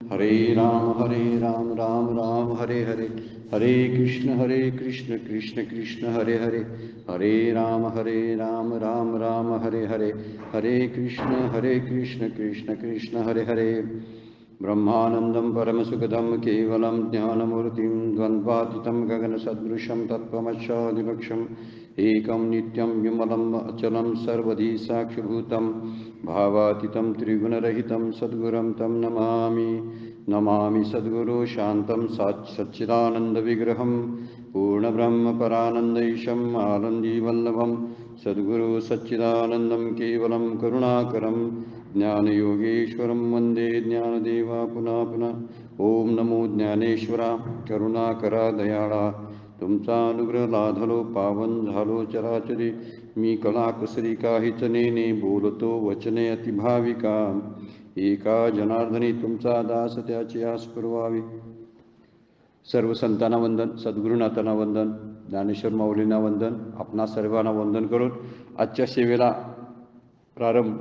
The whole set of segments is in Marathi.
हरे राम राम राम हरे हरे, हरे कृष्ण कृष्ण कृष्ण हरे हरे, हरे राम राम राम हरे हरे, हरे कृष्ण कृष्ण कृष्ण हरे हरे। ब्रह्मानन्दं परमसुखदं केवलं ज्ञानमूर्तिं द्वन्द्वातीतं गगनसदृशं तत्त्वमक्षादिलक्ष्यम् एकं नित्यं विमलम् अचलं सर्वधी साक्षिभूतं भावातीतं त्रिगुणरहितं सद्गुरुं तं नमामि। नमामि सद्गुरु शान्तं सच्चिदानन्दविग्रहं पूर्णब्रह्मपरानन्दैशम् आनन्दीवल्लभं सद्गुरु सच्चिदानन्दं केवलं करुणाकरं ज्ञानयोगेश्वरं वन्दे ज्ञानदेवा पुनः पुनः। ओम नमो ज्ञानेश्वरा करुणाकरा दयाळा, तुमचा अनुग्रह लाधलो पावन झालो चराचरी, मी कलाकुसरी काहीच नेने बोलतो वचने अतिभाविका, एका जनार्दनी तुमचा दास त्याची आस पुरवावी। सर्व संतांना वंदन, सद्गुरुनाथांना वंदन, ज्ञानेश्वर माऊलींना वंदन, आपणा सर्वांना वंदन करून आजच्या सेवेला प्रारंभ।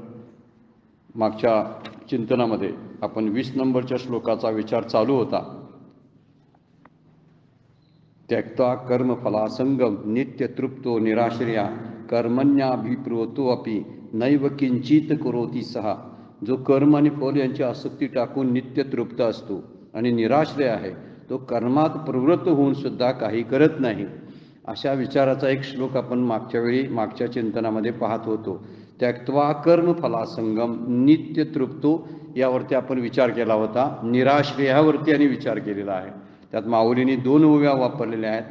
मागच्या चिंतनामध्ये आपण 20 नंबरच्या श्लोकाचा विचार चालू होता। त्यक्त्वा कर्मफलासंगम नित्य तृप्तो निराश्रया कर्मण्याभिप्रोतो अपि नैव किंचित करोति सहा। जो कर्म आणि फल यांची आसक्ती टाकून नित्य तृप्त असतो आणि निराश्रय आहे, तो कर्मात प्रवृत्त होऊन सुद्धा काही करत नाही। अशा विचाराचा एक श्लोक आपण मागच्या चिंतनामध्ये पाहत होतो। त्यक्त्वा कर्मफलासंगम नित्य तृप्तो यावरती आपण विचार केला होता, निराश्रयावरती आणि विचार केलेला आहे। त्यात माऊलींनी 2 ओव्या वापरलेल्या आहेत।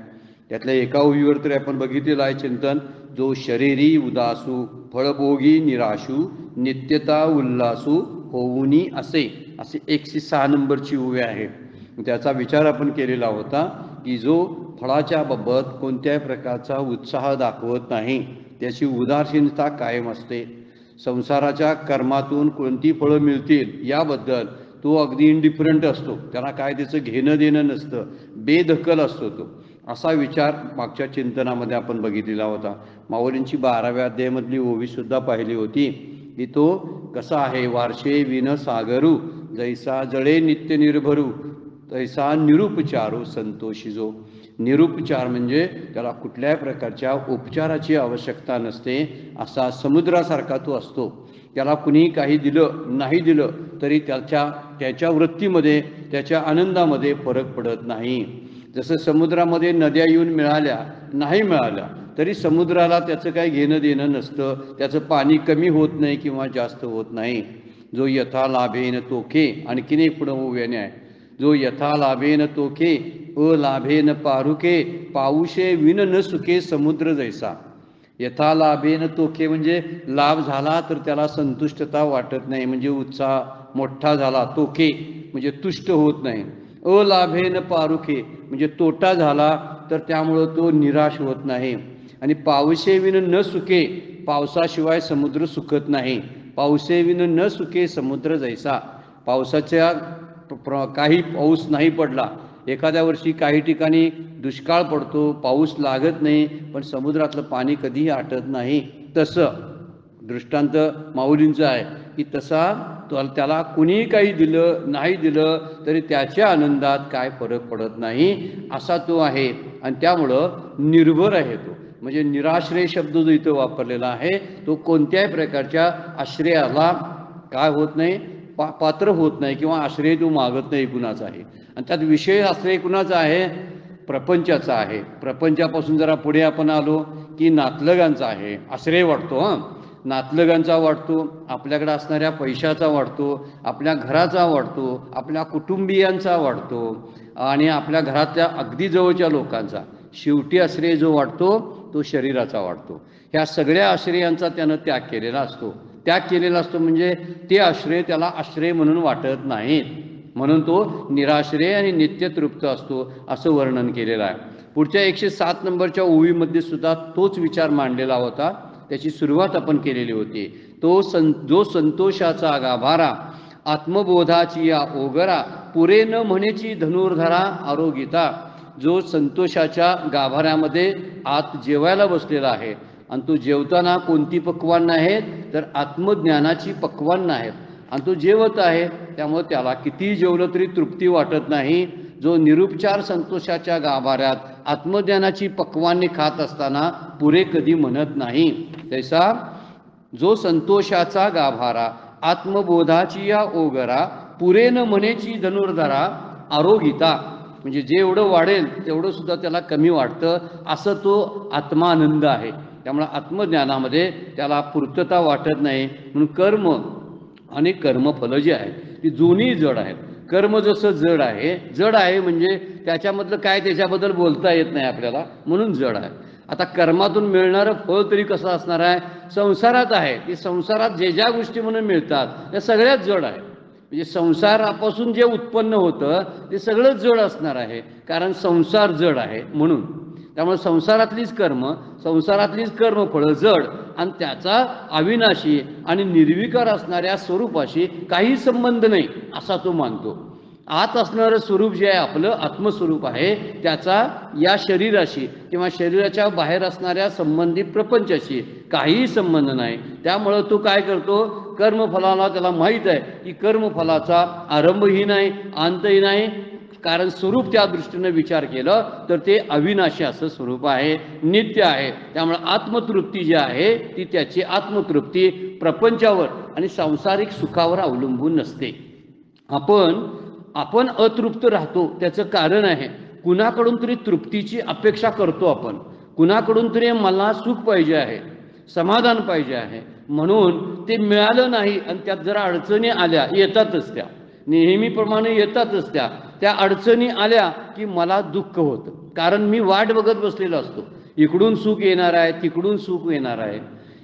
त्यातल्या एका ओवीवर तरी आपण बघितलेलं आहे चिंतन, जो शरीरी उदासू फळभोगी निराशू नित्यता उल्लासू होऊनी असे 106 नंबरची ओवी आहे। त्याचा विचार आपण केलेला होता की जो फळाच्या बाबत कोणत्याही प्रकारचा उत्साह दाखवत नाही, त्याची उदासीनता कायम असते। संसाराच्या कर्मातून कोणती फळं मिळतील याबद्दल तो अगदी इंडिफरंट असतो, त्याला काय त्याचं घेणं देणं नसतं, बेदखल असतो तो। असा विचार मागच्या चिंतनामध्ये आपण बघितलेला होता। माऊलींची 12व्या अध्यायामधली ओवी सुद्धा पाहिली होती की तो कसा आहे, वार्षे विन सागरू जैसा जळे नित्य निर्भरू तैसा निरुपचारू संतोषी जो। निरुपचार म्हणजे त्याला कुठल्याही प्रकारच्या उपचाराची आवश्यकता नसते, असा समुद्रासारखा तो असतो। त्याला कुणी काही दिलं नाही दिलं तरी त्याच्या वृत्तीमध्ये त्याच्या आनंदामध्ये फरक पडत नाही। जसं समुद्रामध्ये नद्या येऊन मिळाल्या नाही मिळाल्या तरी समुद्राला त्याचं काही घेणं देणं नसतं, त्याचं पाणी कमी होत नाही किंवा जास्त होत नाही। जो यथा लाभेन तोखे, आणखीन एक पुढं ओव्याने आहे, जो यथा लाभेन तोखे अलाभेन पारुके पाऊशे विन न सुखे समुद्र जैसा। यथा लाभेन तोखे म्हणजे लाभ झाला तर त्याला संतुष्टता वाटत नाही, म्हणजे उत्साह मोठा झाला, तोखे म्हणजे तुष्ट होत नाही। अलाभेन पारुखे म्हणजे तोटा झाला तर त्यामुळं तो निराश होत नाही। आणि पावसे विन न सुखे, पावसाशिवाय समुद्र सुखत नाही। पावसे विन न सुखे समुद्र जैसा। पावसाच्या काही पाऊस नाही पडला, एखाद्या वर्षी काही ठिकाणी दुष्काळ पडतो, पाऊस लागत नाही, पण समुद्रातलं पाणी कधीही आटत नाही। तसं दृष्टांत माऊलींचं आहे की तसा त्याला कुणी काही दिलं नाही दिलं तरी त्याच्या आनंदात काय फरक पडत नाही, असा तो आहे। आणि त्यामुळं निर्भर आहे तो, म्हणजे निराश्रय शब्द जो इथं वापरलेला आहे तो कोणत्याही प्रकारच्या आश्रयाला काय होत नाही, पात्र होत नाही, किंवा आश्रय तो मागत नाही कुणाचाही। आणि त्यात विषय आश्रय कुणाचा आहे, प्रपंचाचा आहे। प्रपंचापासून जरा पुढे आपण आलो की नातलगांचा आहे आश्रय वाटतो। नातलगांचा वाटतो, आपल्याकडे असणाऱ्या पैशाचा वाटतो, आपल्या घराचा वाटतो, आपल्या कुटुंबियांचा वाटतो, आणि आपल्या घरातल्या अगदी जवळच्या लोकांचा। शेवटी आश्रय जो वाटतो तो शरीराचा वाटतो। ह्या सगळ्या आश्रयांचा त्यानं त्याग केलेला असतो। त्याग केलेला असतो म्हणजे ते आश्रय त्याला आश्रय म्हणून वाटत नाहीत, म्हणून तो निराश्रय आणि नित्य तृप्त असतो, असं वर्णन केलेलं आहे। पुढच्या 107 नंबरच्या ओवीमध्ये सुद्धा तोच विचार मांडलेला होता, त्याची सुरुवात आपण केलेली होती। जो संतोषाचा गाभारा आत्मबोधाची या ओगरा पुरे न म्हणेची धनुर्धरा आरोगिता। जो संतोषाच्या गाभाऱ्यामध्ये आत जेवायला बसलेला आहे, आणि तो जेवताना कोणती पक्वान्न आहेत तर आत्मज्ञानाची पक्वान्न आहेत। आणि तो जेवत आहे, त्यामुळे त्याला कितीही जेवलं तरी तृप्ती वाटत नाही. जो निरुपचार संतोषाच्या गाभाऱ्यात आत्मज्ञानाची पक्वान्ने खात असताना पुरे कधी म्हणत नाही, तैसा जो संतोषाचा गाभारा आत्मबोधाची या ओगरा पुरे न म्हणेची धनुर्धरा आरोगिता, म्हणजे जे एवढं वाढेल तेवढं सुद्धा त्याला कमी वाटतं, असं तो आत्मानंद आहे. त्यामुळे आत्मज्ञानामध्ये त्याला पूर्तता वाटत नाही. म्हणून कर्म आणि कर्मफल जे आहे ती दोन्ही जड आहेत. कर्म जसं जड आहे म्हणजे त्याच्यामधलं काय त्याच्याबद्दल बोलता येत नाही आपल्याला, म्हणून जड आहे. आता कर्मातून मिळणारं फळ तरी कसं असणार आहे, संसारात आहे. ती संसारात जे ज्या गोष्टी म्हणून मिळतात त्या सगळ्यात जड आहे. म्हणजे संसारापासून जे उत्पन्न होतं ते सगळंच जड असणार आहे, कारण संसार जड आहे म्हणून. त्यामुळे संसारातलीच कर्मफळं जड आणि त्याचा अविनाशी आणि निर्विकार असणाऱ्या स्वरूपाशी काही संबंध नाही असा तो मानतो. आत असणारं स्वरूप जे आहे आपलं आत्मस्वरूप आहे, त्याचा या शरीराशी किंवा शरीराच्या बाहेर असणाऱ्या संबंधित प्रपंचाशी काहीही संबंध नाही. त्यामुळं तो काय करतो, कर्मफलाला त्याला माहीत आहे की कर्मफलाचा आरंभही नाही अंतही नाही, कारण स्वरूप त्या दृष्टीने विचार केलं तर ते अविनाशी असं स्वरूप आहे, नित्य आहे. त्यामुळे आत्मतृप्ती जी आहे ती त्याची आत्मतृप्ती प्रपंचावर आणि सांसारिक सुखावर अवलंबून नसते. आपण अतृप्त राहतो त्याचं कारण आहे, कुणाकडून तरी तृप्तीची अपेक्षा करतो आपण, कुणाकडून तरी मला सुख पाहिजे आहे, समाधान पाहिजे आहे, म्हणून ते मिळालं नाही आणि त्यात जरा अडचणी आल्या, येतातच त्या नेहमीप्रमाणे येतातच त्या अडचणी आल्या की मला दुःख होतं, कारण मी वाट बघत बसलेलो असतो. इकडून सुख येणार आहे, तिकडून सुख येणार आहे,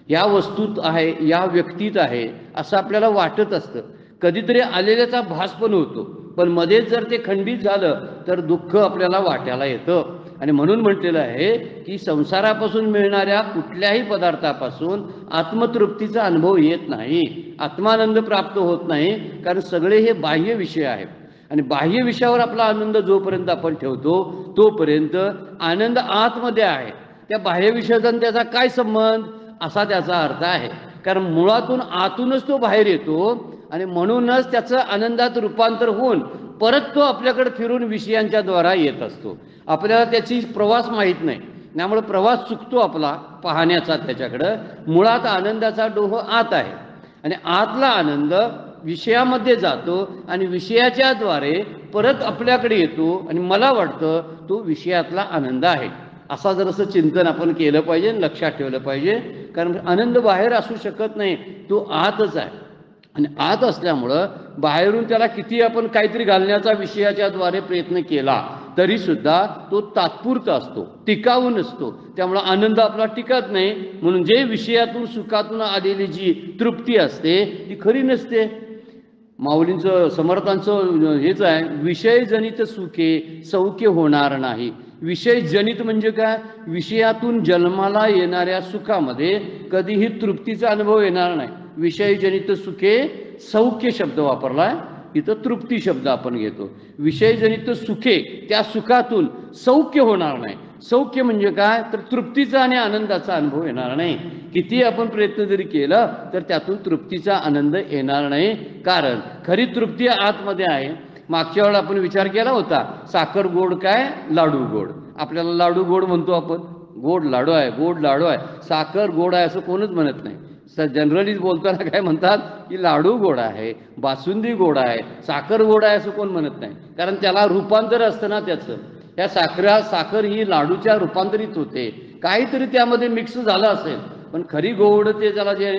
या वस्तूत आहे, या व्यक्तीत आहे असं आपल्याला वाटत असतं. कधीतरी आलेल्याचा भास पण होतो, पण मध्येच जर ते खंडित झालं तर दुःख आपल्याला वाट्याला येतं. आणि म्हणून म्हटलेलं आहे की संसारापासून मिळणाऱ्या कुठल्याही पदार्थापासून आत्मतृप्तीचा अनुभव येत नाही, आत्मानंद प्राप्त होत नाही, कारण सगळे हे बाह्य विषय आहेत. आणि बाह्य विषयावर आपला आनंद जोपर्यंत आपण ठेवतो तोपर्यंत आनंद आतमध्ये आहे. त्या बाह्य विषयाचा त्याचा काय संबंध असा त्याचा अर्थ आहे, कारण मुळातून आतूनच तो बाहेर येतो आणि म्हणूनच त्याचं आनंदात रूपांतर होऊन परत तो आपल्याकडे फिरून विषयांच्या द्वारा येत असतो. आपल्याला त्याची प्रवास माहीत नाही, त्यामुळे प्रवास चुकतो आपला पाहण्याचा त्याच्याकडं. मुळात आनंदाचा डोह आत आहे आणि आतला आनंद विषयामध्ये जातो आणि विषयाच्या द्वारे परत आपल्याकडे येतो आणि मला वाटतं तो विषयातला आनंद आहे. असा जरासं चिंतन आपण केलं पाहिजे, लक्षात ठेवलं पाहिजे, कारण आनंद बाहेर असू शकत नाही, तो आतच आहे. आणि आत असल्यामुळं बाहेरून त्याला किती आपण काहीतरी घालण्याचा विषयाच्या द्वारे प्रयत्न केला तरी सुद्धा तो तात्पुरता असतो, टिकाऊ नसतो. त्यामुळं आनंद आपला टिकत नाही. म्हणून जे विषयातून सुखातून आलेली जी तृप्ती असते ती खरी नसते. माऊलींचं समर्थांचं हेच आहे, विषयजनित सुखे सौख्य होणार नाही. विषयजनित म्हणजे काय, विषयातून जन्माला येणाऱ्या सुखामध्ये कधीही तृप्तीचा अनुभव येणार नाही. विषयजनित सुखे सौख्य शब्द वापरलाय, इथं तृप्ती शब्द आपण घेतो. विषयजनित सुखे त्या सुखातून सौख्य होणार नाही. सौख्य म्हणजे काय, तर तृप्तीचा आणि आनंदाचा अनुभव येणार नाही. किती आपण प्रयत्न जरी केला तर त्यातून तृप्तीचा आनंद येणार नाही, कारण खरी तृप्ती आतमध्ये आहे. मागच्या वेळेला आपण विचार केला होता, साखर गोड काय, लाडू गोड. आपल्याला लाडू गोड म्हणतो आपण, गोड लाडू आहे, गोड लाडू आहे. साखर गोड आहे असं कोणच म्हणत नाही. जनरली बोलताना काय म्हणतात की लाडू गोड आहे, बासुंदी गोड आहे, साखर गोड आहे असं कोण म्हणत नाही, कारण त्याला रूपांतर असतं ना त्याचं. त्या साखर ही लाडूच्या रूपांतरित होते, काहीतरी त्यामध्ये मिक्स झालं असेल, पण खरी गोड ते त्याला जे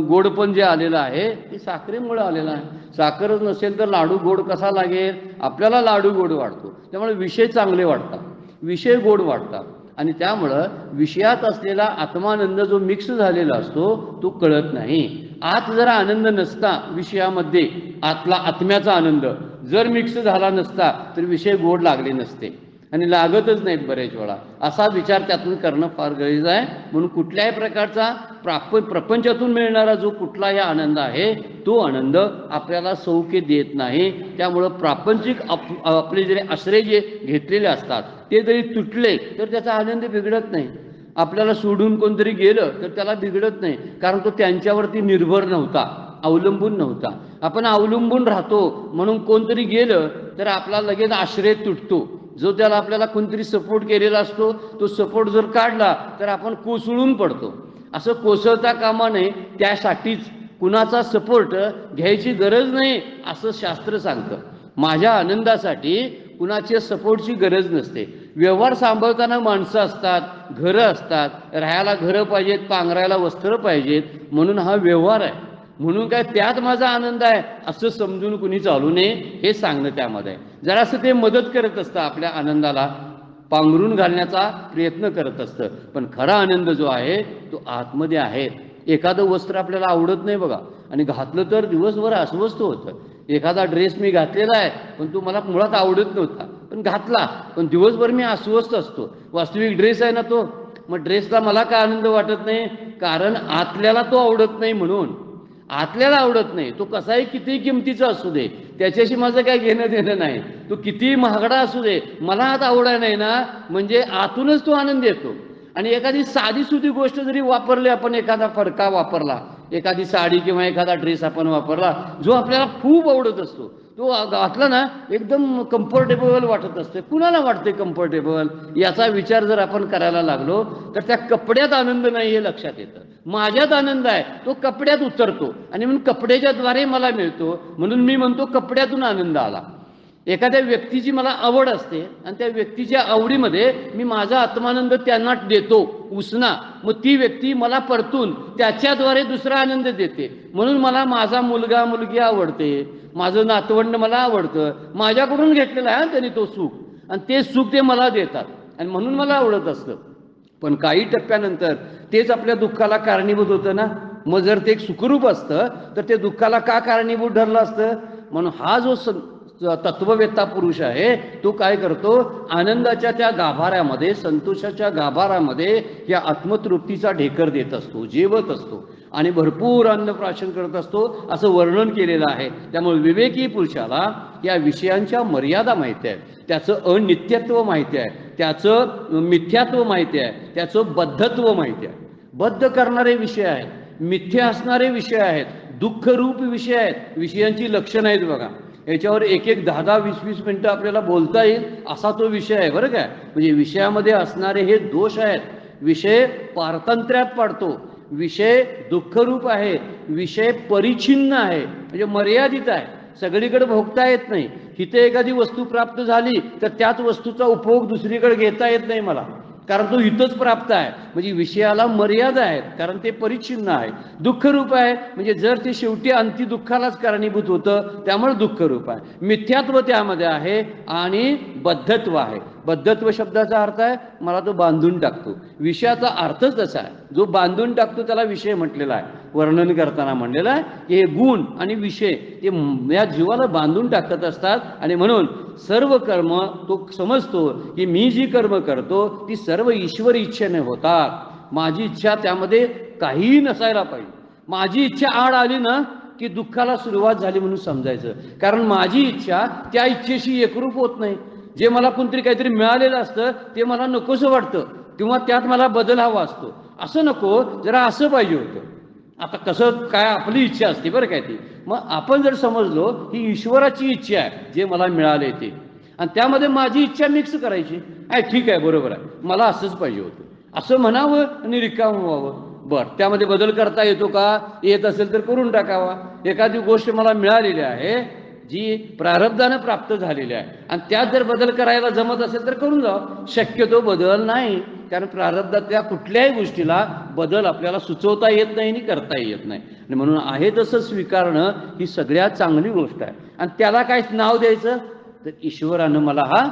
गोडपण जे आलेलं आहे ते साखरेमुळे आलेलं आहे. साखरच नसेल तर लाडू गोड कसा लागेल, आपल्याला लाडू गोड वाटतो. त्यामुळे विषय चांगले वाटतात, विषय गोड वाटतात, आणि त्यामुळं विषयात असलेला आत्मानंद जो मिक्स झालेला असतो तो कळत नाही. आत जरा आनंद नसता विषयामध्ये, आतला आत्म्याचा आनंद जर मिक्स झाला नसता तर विषय गोड लागले नसते आणि लागतच नाहीत बरेच वेळा. असा विचार त्यातून करणं फार गरजेचं आहे. म्हणून कुठल्याही प्रकारचा प्रपंचातून मिळणारा जो कुठलाही आनंद आहे तो आनंद आपल्याला सौख्य देत नाही. त्यामुळं प्रापंचिक आपले जे आश्रय जे घेतलेले असतात ते जरी तुटले तर त्याचा आनंद बिघडत नाही. आपल्याला सोडून कोणतरी गेलं तर त्याला बिघडत नाही, कारण तो त्यांच्यावरती निर्भर नव्हता, अवलंबून नव्हता. आपण अवलंबून राहतो म्हणून कोणतरी गेलं तर आपला लगेच आश्रय तुटतो. जो त्याला आपल्याला कोणतरी सपोर्ट केलेला असतो तो सपोर्ट जर काढला तर आपण कोसळून पडतो. असं कोसळता कामा नये. त्यासाठीच कुणाचा सपोर्ट घ्यायची गरज नाही असं शास्त्र सांगतं. माझ्या आनंदासाठी कुणाच्या सपोर्टची गरज नसते. व्यवहार सांभाळताना माणसं असतात, घरं असतात, राहायला घरं पाहिजेत, पांघरायला वस्त्र पाहिजेत, म्हणून हा व्यवहार आहे. म्हणून काय त्यात माझा आनंद आहे असं समजून कुणी चालू नये हे सांगणं त्यामध्ये. जरासं ते मदत करत असतं, आपल्या आनंदाला पांघरून घालण्याचा प्रयत्न करत असतं. पण खरा आनंद जो आहे तो आतमध्ये आहे. एखादं वस्त्र आपल्याला आवडत नाही बघा आणि घातलं तर दिवसभर अस्वस्थ होतं. एखादा ड्रेस मी घातलेला आहे पण तो मला मुळात आवडत नव्हता, पण घातला, पण दिवसभर मी अस्वस्थ असतो. वास्तविक ड्रेस आहे ना तो. मग ड्रेसला मला का आनंद वाटत नाही? कारण आतल्याला तो आवडत नाही. म्हणून आतल्याला आवडत नाही. तो कसाही कितीही किमतीचा असू दे, त्याच्याशी माझं काय घेणं देणं नाही. तो कितीही महागडा असू दे, मला आत आवडाय नाही ना, म्हणजे आतूनच तो आनंद येतो. आणि एखादी साधी सुधी गोष्ट जरी वापरली आपण, एखादा फडका वापरला, एखादी साडी किंवा एखादा ड्रेस आपण वापरला जो आपल्याला खूप आवडत असतो, तो घातला ना एकदम कम्फर्टेबल वाटत असते. कुणाला वाटते कम्फर्टेबल? याचा विचार जर आपण करायला लागलो तर त्या कपड्यात आनंद नाही हे लक्षात येतं. माझ्यात आनंद आहे तो कपड्यात उतरतो आणि म्हणून कपड्याच्या द्वारे मला मिळतो. म्हणून मी म्हणतो कपड्यातून आनंद आला. एखाद्या व्यक्तीची मला आवड असते आणि त्या व्यक्तीच्या आवडीमध्ये मी माझा आत्मानंद त्यांना देतो उसना, मग ती व्यक्ती मला परतून त्याच्याद्वारे दुसरा आनंद देते. म्हणून मला माझा मुलगा मुलगी आवडते, माझं नातवंड मला आवडतं. माझ्याकडून घेतलेलं आहे त्यांनी तो सुख, आणि ते सुख ते मला देतात आणि म्हणून मला आवडत असतं. पण काही टप्प्यानंतर तेच आपल्या दुःखाला कारणीभूत होतं ना. मग जर ते एक सुखरूप असतं तर ते दुःखाला का कारणीभूत ठरलं असतं? म्हणून हा जो तत्ववेत्ता पुरुष आहे तो काय करतो? आनंदाच्या त्या गाभाऱ्यामध्ये, संतोषाच्या गाभाऱ्यामध्ये या आत्मतृप्तीचा ढेकर देत असतो, जेवत असतो आणि भरपूर अन्नप्राशन करत असतो असं वर्णन केलेलं आहे. त्यामुळे विवेकी पुरुषाला या विषयांच्या मर्यादा माहिती आहे, त्याचं अनित्यत्व माहिती आहे, त्याचं मिथ्यात्व माहिती आहे, त्याचं बद्धत्व माहिती आहे. बद्ध करणारे विषय आहेत, मिथ्य असणारे विषय आहेत, दुःखरूप विषय आहेत, विषयांची लक्षणं आहेत बघा. याच्यावर एक 10-10, 20-20 मिनटं आपल्याला बोलता येईल असा तो विषय आहे बरं काय. म्हणजे विषयामध्ये असणारे हे दोष आहेत. विषय पारतंत्र्यात पाडतो, विषय दुःखरूप आहे, विषय परिच्छिन्न आहे, म्हणजे मर्यादित आहे, सगळीकडे भोगता येत नाही. इथे एखादी वस्तू प्राप्त झाली तर त्याच वस्तूचा उपभोग दुसरीकडे घेता येत नाही मला, कारण तो इथंच प्राप्त आहे. म्हणजे विषयाला मर्यादा आहेत, कारण ते परिच्छिन्न आहे. दुःखरूप आहे म्हणजे जर ते शेवटी अंती दुःखालाच कारणीभूत होतं, त्यामुळे दुःखरूप आहे. मिथ्यात्व त्यामध्ये आहे आणि बद्धत्व आहे. बद्धत्व शब्दाचा अर्थ आहे मला तो बांधून टाकतो. विषयाचा अर्थच तसा आहे, जो बांधून टाकतो त्याला विषय म्हटलेला आहे. वर्णन करताना म्हणलेलं आहे की हे गुण आणि विषय ते या जीवाला बांधून टाकत असतात. आणि म्हणून सर्व कर्म तो समजतो की मी जी कर्म करतो ती सर्व ईश्वरी इच्छेने होतात. माझी इच्छा त्यामध्ये काहीही नसायला पाहिजे. माझी इच्छा आड आली ना की दुःखाला सुरुवात झाली म्हणून समजायचं, कारण माझी इच्छा त्या इच्छेशी एकरूप होत नाही. जे मला कोणतरी काहीतरी मिळालेलं असतं ते मला नकोसं वाटतं किंवा त्यात मला बदल हवा असतो. असं नको, जरा असं पाहिजे होतं. आता कसं काय आपली इच्छा असते बरं काय ती. मग आपण जर समजलो ही ईश्वराची इच्छा आहे जे मला मिळाले ते, आणि त्यामध्ये माझी इच्छा मिक्स करायची, ठीक आहे बरोबर आहे, मला असंच पाहिजे होतं असं म्हणावं आणि रिकामं व्हावं. बरं, त्यामध्ये बदल करता येतो का? येत असेल तर करून टाकावा. एखादी गोष्ट मला मिळालेली आहे जी प्रारब्धानं प्राप्त झालेली आहे आणि त्यात जर बदल करायला जमत असेल तर करून जावं. शक्यतो बदल नाही, कारण प्रारब्धातल्या कुठल्याही गोष्टीला बदल आपल्याला सुचवता येत नाही आणि करताही येत नाही. आणि म्हणून आहे तसं स्वीकारणं ही सगळ्यात चांगली गोष्ट आहे. आणि त्याला काय नाव द्यायचं तर ईश्वरानं मला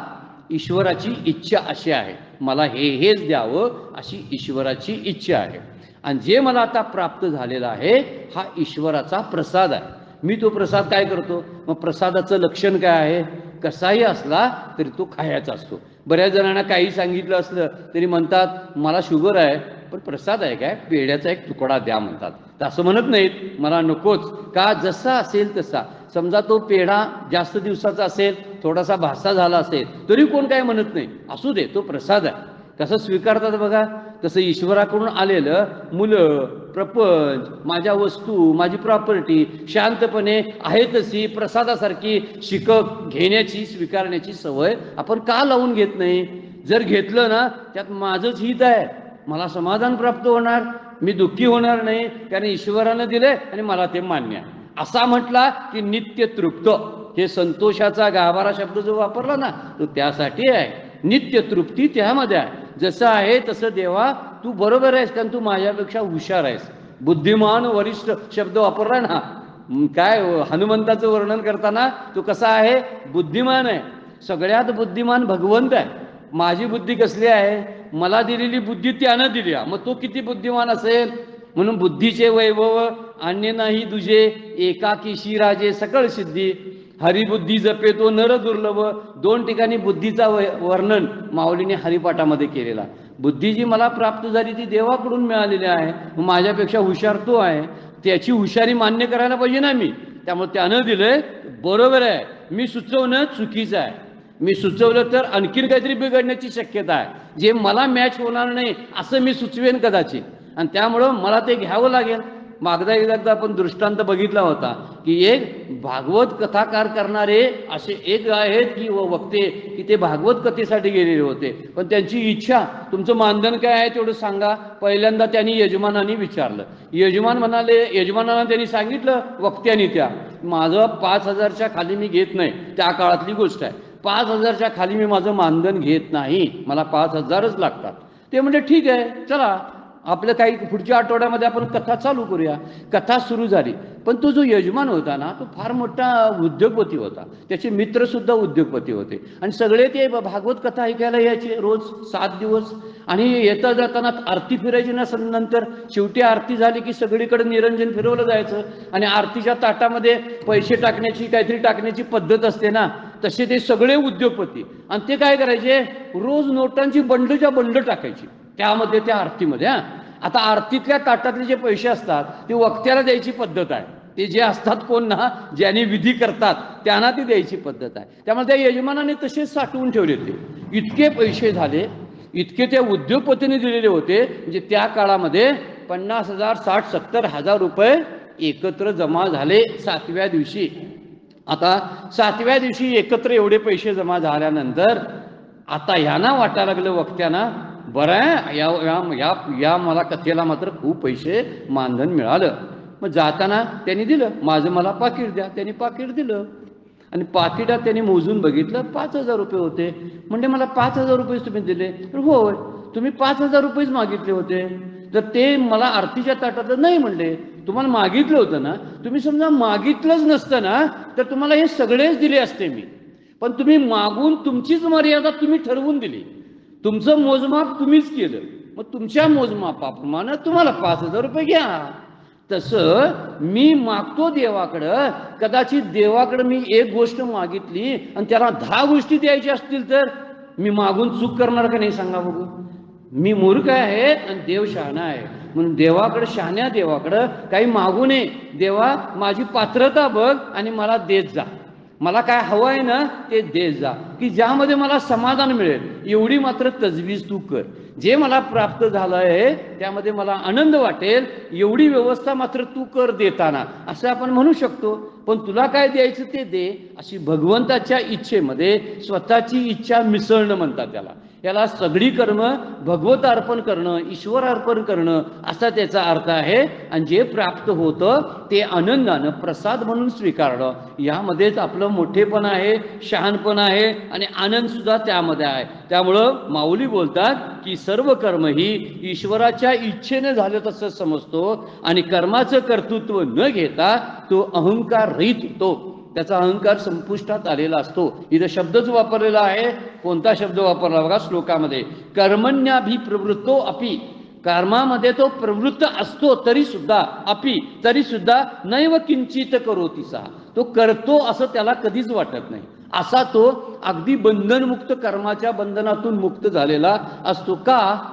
ईश्वराची इच्छा अशी आहे, मला हेच द्यावं अशी ईश्वराची इच्छा आहे. आणि जे मला आता प्राप्त झालेला आहे हा ईश्वराचा प्रसाद आहे. मी तो प्रसाद काय करतो? मग प्रसादाचं लक्षण काय आहे? कसाही असला तरी तो खायचा असतो. बऱ्याच जणांना काही सांगितलं असलं तरी म्हणतात मला शुगर आहे पण प्रसाद आहे काय, पेढ्याचा एक तुकडा द्या म्हणतात. तर असं म्हणत नाहीत, मला नकोच का, जसा असेल तसा. समजा तो पेढा जास्त दिवसाचा असेल, थोडासा भासा झाला असेल तरी कोण काय म्हणत नाही, असू दे तो प्रसाद आहे. कसं स्वीकारतात बघा. तसं ईश्वराकडून आलेलं मुलं, प्रपंच, माझ्या वस्तू, माझी प्रॉपर्टी शांतपणे आहे तशी प्रसादासारखी घेण्याची, स्वीकारण्याची सवय आपण का लावून घेत नाही? जर घेतलं ना, त्यात माझंच हित आहे, मला समाधान प्राप्त होणार, मी दुःखी होणार नाही, कारण ईश्वरानं दिले आणि मला ते मान्य आहे. असा म्हटला की नित्य तृप्त, हे संतोषाचा गाभारा शब्द जो वापरला ना, तो त्यासाठी आहे. नित्य तृप्ती त्यामध्ये आहे. जसं आहे तसं देवा तू बरोबर आहेस, कारण तू माझ्यापेक्षा हुशार आहेस. बुद्धिमान वरिष्ठ शब्द वापरला ना, काय हनुमंताचं वर्णन करताना तो कसा आहे? बुद्धिमान आहे. सगळ्यात बुद्धिमान भगवंत आहे. माझी बुद्धी कसली आहे? मला दिलेली बुद्धी त्यानं दिली, मग तो किती बुद्धिमान असेल? म्हणून बुद्धीचे वैभव अन्य नाही दुजे, एकाकीशी राजे सकळ सिद्धी, हरिबुद्धी जपे तो नर दुर्लभ. 2 ठिकाणी बुद्धीचा वर्णन माऊलीने हरिपाठामध्ये केलेला. बुद्धी जी मला प्राप्त झाली ती देवाकडून मिळालेली आहे, माझ्यापेक्षा हुशार तो आहे, त्याची हुशारी मान्य करायला पाहिजे ना मी. त्यामुळे त्यानं दिलंय बरोबर आहे, मी सुचवणं चुकीचं आहे. मी सुचवलं तर आणखीन काहीतरी बिघडण्याची शक्यता आहे, जे मला मॅच होणार नाही असं मी सुचवेन कदाचित, आणि त्यामुळं मला ते घ्यावं लागेल. एकदा आपण दृष्टांत बघितला होता की एक भागवत कथाकार करणारे असे एक आहेत की वक्ते की ते भागवत कथेसाठी गेलेले होते, पण त्यांची इच्छा, तुमचं मानधन काय आहे तेवढं सांगा. पहिल्यांदा त्यांनी यजमानांनी विचारलं. यजमानांना त्यांनी सांगितलं वक्त्यांनी, त्या माझं 5,000च्या खाली मी घेत नाही, त्या काळातली गोष्ट आहे. 5,000च्या खाली मी माझं मानधन घेत नाही, मला 5,000च लागतात. ते म्हणजे ठीक आहे, चला आपलं काही पुढच्या आठवड्यामध्ये आपण कथा चालू करूया. कथा सुरू झाली, पण तो जो यजमान होता ना, तो फार मोठा उद्योगपती होता, त्याचे मित्र सुद्धा उद्योगपती होते, आणि सगळे ते भागवत कथा ऐकायला यायचे रोज 7 दिवस. आणि येता जाताना आरती फिरायची ना, नंतर शेवटी आरती झाली की सगळीकडे निरंजन फिरवलं जायचं, आणि आरतीच्या ताटामध्ये पैसे टाकण्याची, काहीतरी टाकण्याची पद्धत असते ना, तसे ते सगळे उद्योगपती. आणि ते काय करायचे? रोज नोटांची बंडच्या बंड टाकायची त्यामध्ये, त्या आरतीमध्ये. आता आरतीतल्या ताटातले जे पैसे असतात ते वक्त्याला द्यायची पद्धत आहे. ते जे असतात कोण ना, ज्यांनी विधी करतात त्यांना ती द्यायची पद्धत आहे. त्यामुळे त्या यजमानाने तसेच साठवून ठेवले. ते इतके पैसे झाले, इतके त्या उद्योगपतीने दिलेले होते, म्हणजे त्या काळामध्ये 50,000, 60,000, 70,000 रुपये एकत्र जमा झाले 7व्या दिवशी. आता 7व्या दिवशी एकत्र एवढे पैसे जमा झाल्यानंतर आता ह्यांना वाटायला लागलं वक्त्यांना, बरं आहे, या मला कथेला मात्र खूप पैसे मानधन मिळालं. मग जाताना त्यांनी दिलं, माझं मला पाकिट द्या. त्यांनी पाकिट दिलं, आणि पाकिटात त्यांनी मोजून बघितलं, 5,000 रुपये होते. म्हणजे मला 5,000 रुपये तुम्ही दिले? तर होय, तुम्ही 5,000 रुपयेच मागितले होते. तर ते मला आरतीच्या ताटात नाही म्हणले, तुम्हाला मागितलं होतं ना. तुम्ही समजा मागितलंच नसतं ना, तर तुम्हाला हे सगळेच दिले असते मी, पण तुम्ही मागून तुमचीच मर्यादा तुम्ही ठरवून दिली, तुमचं मोजमाप तुम्हीच केलं, मग तुमच्या मोजमापाप्रमाणे तुम्हाला 5,000 रुपये घ्या. तसं मी मागतो देवाकडं, कदाचित देवाकडं मी एक गोष्ट मागितली आणि त्याला 10 गोष्टी द्यायच्या असतील, तर मी मागून चूक करणार का नाही सांगा बघू? मी मूर्ख आहे आणि देव शहाणा आहे, म्हणून देवाकडं, शहाण्या देवाकडं काही मागू नये. देवा माझी पात्रता बघ आणि मला देत जा, मला काय हवं आहे ना ते देत जा, की ज्यामध्ये मला समाधान मिळेल एवढी मात्र तजवीज तू कर. जे मला प्राप्त झालं आहे त्यामध्ये मला आनंद वाटेल एवढी व्यवस्था मात्र तू कर देताना, असं आपण म्हणू शकतो. पण तुला काय द्यायचं ते दे, अशी भगवंताच्या इच्छेमध्ये स्वतःची इच्छा मिसळणं म्हणतात त्याला. याला सगळी कर्म भगवत अर्पण करणं, ईश्वर अर्पण करणं असा त्याचा अर्थ आहे. आणि जे प्राप्त होतं ते आनंदानं प्रसाद म्हणून स्वीकारणं, यामध्येच आपलं मोठेपण आहे, शहाणपण आहे, आणि आनंद सुद्धा त्यामध्ये आहे. त्यामुळं माऊली बोलतात की सर्व कर्म ही ईश्वराच्या इच्छेने झालं तसं समजतो, आणि कर्माचं कर्तृत्व न घेता तो अहंकार रहित होतो, त्याचा अहंकार संपुष्टात आलेला असतो. इथं शब्दच वापरलेला आहे. कोणता शब्द वापरला बघा श्लोकामध्ये? कर्मण्याभिप्रवृत्तो अपि, कर्मामध्ये तो प्रवृत्त असतो तरी सुद्धा, अपि तरी सुद्धा, नैव किंचित करोति सा, तो करतो असं त्याला कधीच वाटत नाही. असा तो अगदी बंधनमुक्त, कर्माच्या बंधनातून मुक्त झालेला असतो. का?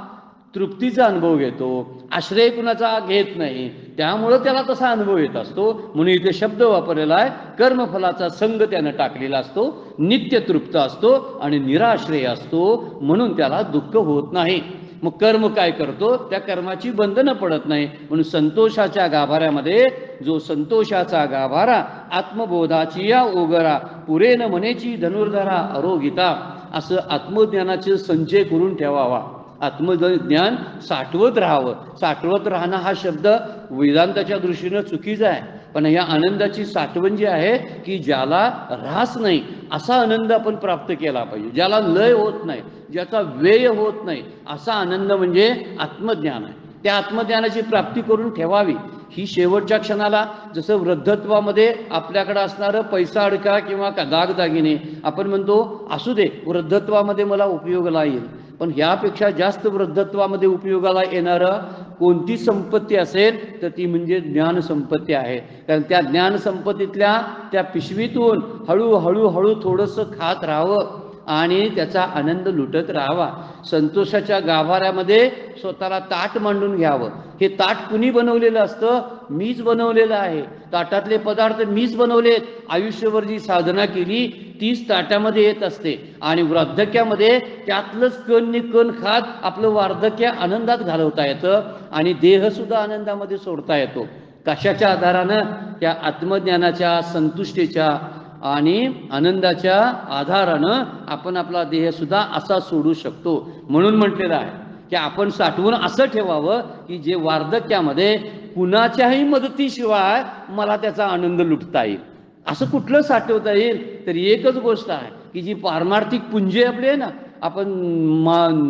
तृप्तीचा अनुभव घेतो, आश्रय कुणाचा घेत नाही, त्यामुळं त्याला तसा अनुभव येत असतो. म्हणून इथे शब्द वापरलेला आहे, कर्मफलाचा संग त्यानं टाकलेला असतो, नित्य तृप्त असतो आणि निराश्रय असतो, म्हणून त्याला दुःख होत नाही. मग कर्म काय करतो, त्या कर्माची बंधनं पडत नाही. म्हणून संतोषाच्या गाभाऱ्यामध्ये जो संतोषाचा गाभारा, आत्मबोधाची या ओगरा, पुरेन मनेची धनुर्धरा अरोगिता, असं आत्मज्ञानाचे संचय करून ठेवावा. आत्मज्ञान साठवत राहावं. साठवत राहणं हा शब्द वेदांताच्या दृष्टीनं चुकीचा आहे, पण या आनंदाची साठवण जी आहे की ज्याला ऱ्हास नाही असा आनंद आपण प्राप्त केला पाहिजे, ज्याला लय होत नाही, ज्याचा व्यय होत नाही, असा आनंद म्हणजे आत्मज्ञान आहे. त्या आत्मज्ञानाची प्राप्ती करून ठेवावी. ही शेवटच्या क्षणाला, जसं वृद्धत्वामध्ये आपल्याकडे असणारं पैसा अडका किंवा दागदागिने, आपण म्हणतो असू दे वृद्धत्वामध्ये मला उपयोगाला येईल, पण ह्यापेक्षा जास्त वृद्धत्वामध्ये उपयोगाला येणारं कोणती संपत्ती असेल तर ती म्हणजे ज्ञान संपत्ती आहे. कारण त्या ज्ञान संपत्तीतल्या त्या पिशवीतून हळूहळू थोडंसं खात राहावं आणि त्याचा आनंद लुटत राहावा. संतोषाच्या गाभाऱ्यामध्ये स्वतःला ताट मांडून घ्यावं. हे ताट कुणी बनवलेलं असतं? मीच बनवलेलं आहे. ताटातले पदार्थ मीच बनवलेत. आयुष्यभर जी साधना केली तीच ताटामध्ये येत असते आणि वार्धक्यामध्ये त्यातलंच कण कण खात आपलं वार्धक्य आनंदात घालवता येतं आणि देहसुद्धा आनंदामध्ये सोडता येतो. कशाच्या आधारानं? त्या आत्मज्ञानाच्या, संतुष्टीच्या आणि आनंदाच्या आधारानं आपण आपला देहसुद्धा असा सोडू शकतो. म्हणून म्हटलेलं आहे की आपण साठवून असं ठेवावं की जे वार्धक्यामध्ये कुणाच्याही मदतीशिवाय मला त्याचा आनंद लुटता येईल. असं कुठलं साठवता येईल? तर एकच गोष्ट आहे की जी पारमार्थिक पुंजे आपली आहे ना, आपण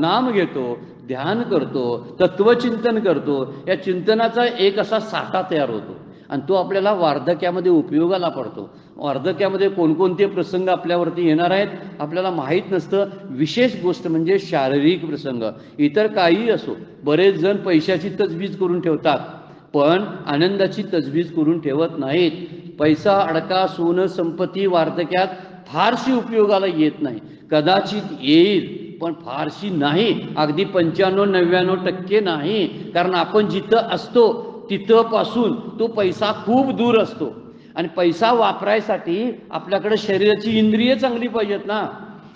नाम घेतो, ध्यान करतो, तत्वचिंतन करतो, या चिंतनाचा एक असा साठा तयार होतो आणि तो आपल्याला वार्धक्यामध्ये उपयोगाला पडतो. वार्धक्यामध्ये कोणकोणते प्रसंग आपल्यावरती येणार आहेत आपल्याला माहीत नसतं. विशेष गोष्ट म्हणजे शारीरिक प्रसंग. इतर काहीही असो, बरेच जण पैशाची तजवीज करून ठेवतात पण आनंदाची तजवीज करून ठेवत नाहीत. पैसा अडका, सोनं संपत्ती वार्धक्यात फारशी उपयोगाला येत नाही. कदाचित येईल पण फारशी नाही, अगदी 95-99% नाही. कारण आपण जिथं असतो तिथं पासून तो पैसा खूप दूर असतो आणि पैसा वापरायसाठी आपल्याकडे शरीराची इंद्रिय चांगली पाहिजेत ना.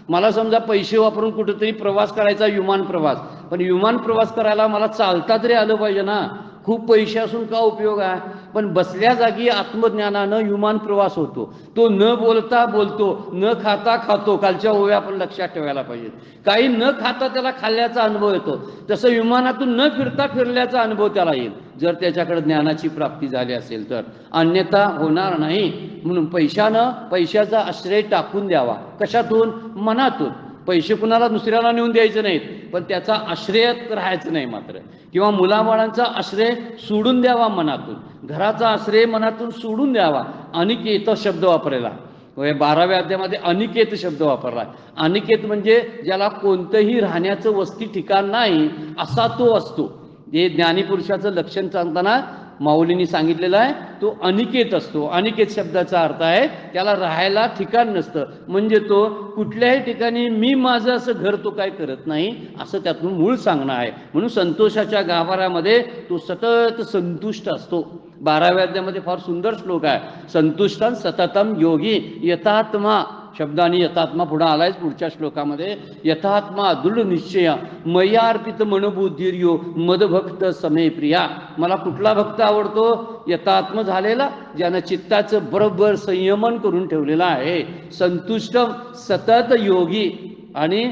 मला समजा पैसे वापरून कुठेतरी प्रवास करायचा, विमान प्रवास, पण विमान प्रवास करायला मला चालता तरी आलं पाहिजे ना. खूप पैसे असून का उपयोग आहे? पण बसल्या जागी आत्मज्ञानानं विमान प्रवास होतो. तो न बोलता बोलतो, न खाता खातो. कालच्या ओव्या आपण लक्षात ठेवायला पाहिजे. काही न खाता त्याला खाल्ल्याचा अनुभव येतो, तसं विमानातून न फिरता फिरल्याचा अनुभव त्याला येईल जर त्याच्याकडे ज्ञानाची प्राप्ती झाली असेल तर. अन्यथा होणार नाही. म्हणून पैशाचा आश्रय टाकून द्यावा. कशातून? मनातून. पैसे कुणाला दुसऱ्याला नेऊन द्यायचे नाहीत, पण त्याचा आश्रयात राहायचं नाही मात्र. किंवा मुलाबाळांचा आश्रय सोडून द्यावा मनातून. घराचा आश्रय मनातून सोडून द्यावा. अनिकेत शब्द वापरलेला 12व्या अध्यायामध्ये अनिकेत शब्द वापरला. अनिकेत म्हणजे ज्याला कोणतंही राहण्याचं वस्ती ठिकाण नाही असा तो असतो. हे ज्ञानीपुरुषाचं लक्षण सांगताना माऊलींनी सांगितलेलं आहे, तो अनिकेत असतो. अनिकेत शब्दाचा अर्थ आहे त्याला राहायला ठिकाण नसतं, म्हणजे तो कुठल्याही ठिकाणी मी माझं असं घर तो काय करत नाही, असं त्यातून मूळ सांगणं आहे. म्हणून संतोषाच्या गाभाऱ्यामध्ये तो सतत संतुष्ट असतो. 12व्या अध्यायामध्ये फार सुंदर श्लोक आहे, संतुष्टं सततम योगी यथात्मा. शब्दाने यथात्मा पुढे आलाय पुढच्या श्लोकामध्ये. यथात्मा दृढ निश्चय मया अर्पित मनोबुद्धिर्यो मदभक्त समे प्रिया. मला कुठला भक्त आवडतो? यथात्म झालेला, ज्यानं चित्ताचं बरोबर संयमन करून ठेवलेलं आहे. संतुष्ट सतत योगी आणि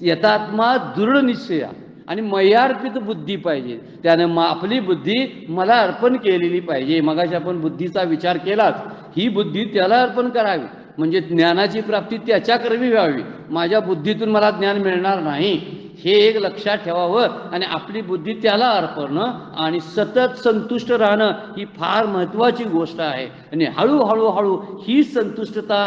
यथात्मा दृढ निश्चय आणि मयार्पित बुद्धी पाहिजे. त्यानं आपली बुद्धी मला अर्पण केलेली पाहिजे. मगाशी आपण बुद्धीचा विचार केलाच, ही बुद्धी त्याला अर्पण करावी म्हणजे ज्ञानाची प्राप्ती त्याच्याकरवी व्हावी. माझ्या बुद्धीतून मला ज्ञान मिळणार नाही, हे एक लक्षात ठेवावं आणि आपली बुद्धी त्याला अर्पण आणि सतत संतुष्ट राहणं ही फार महत्त्वाची गोष्ट आहे. आणि हळूहळू ही संतुष्टता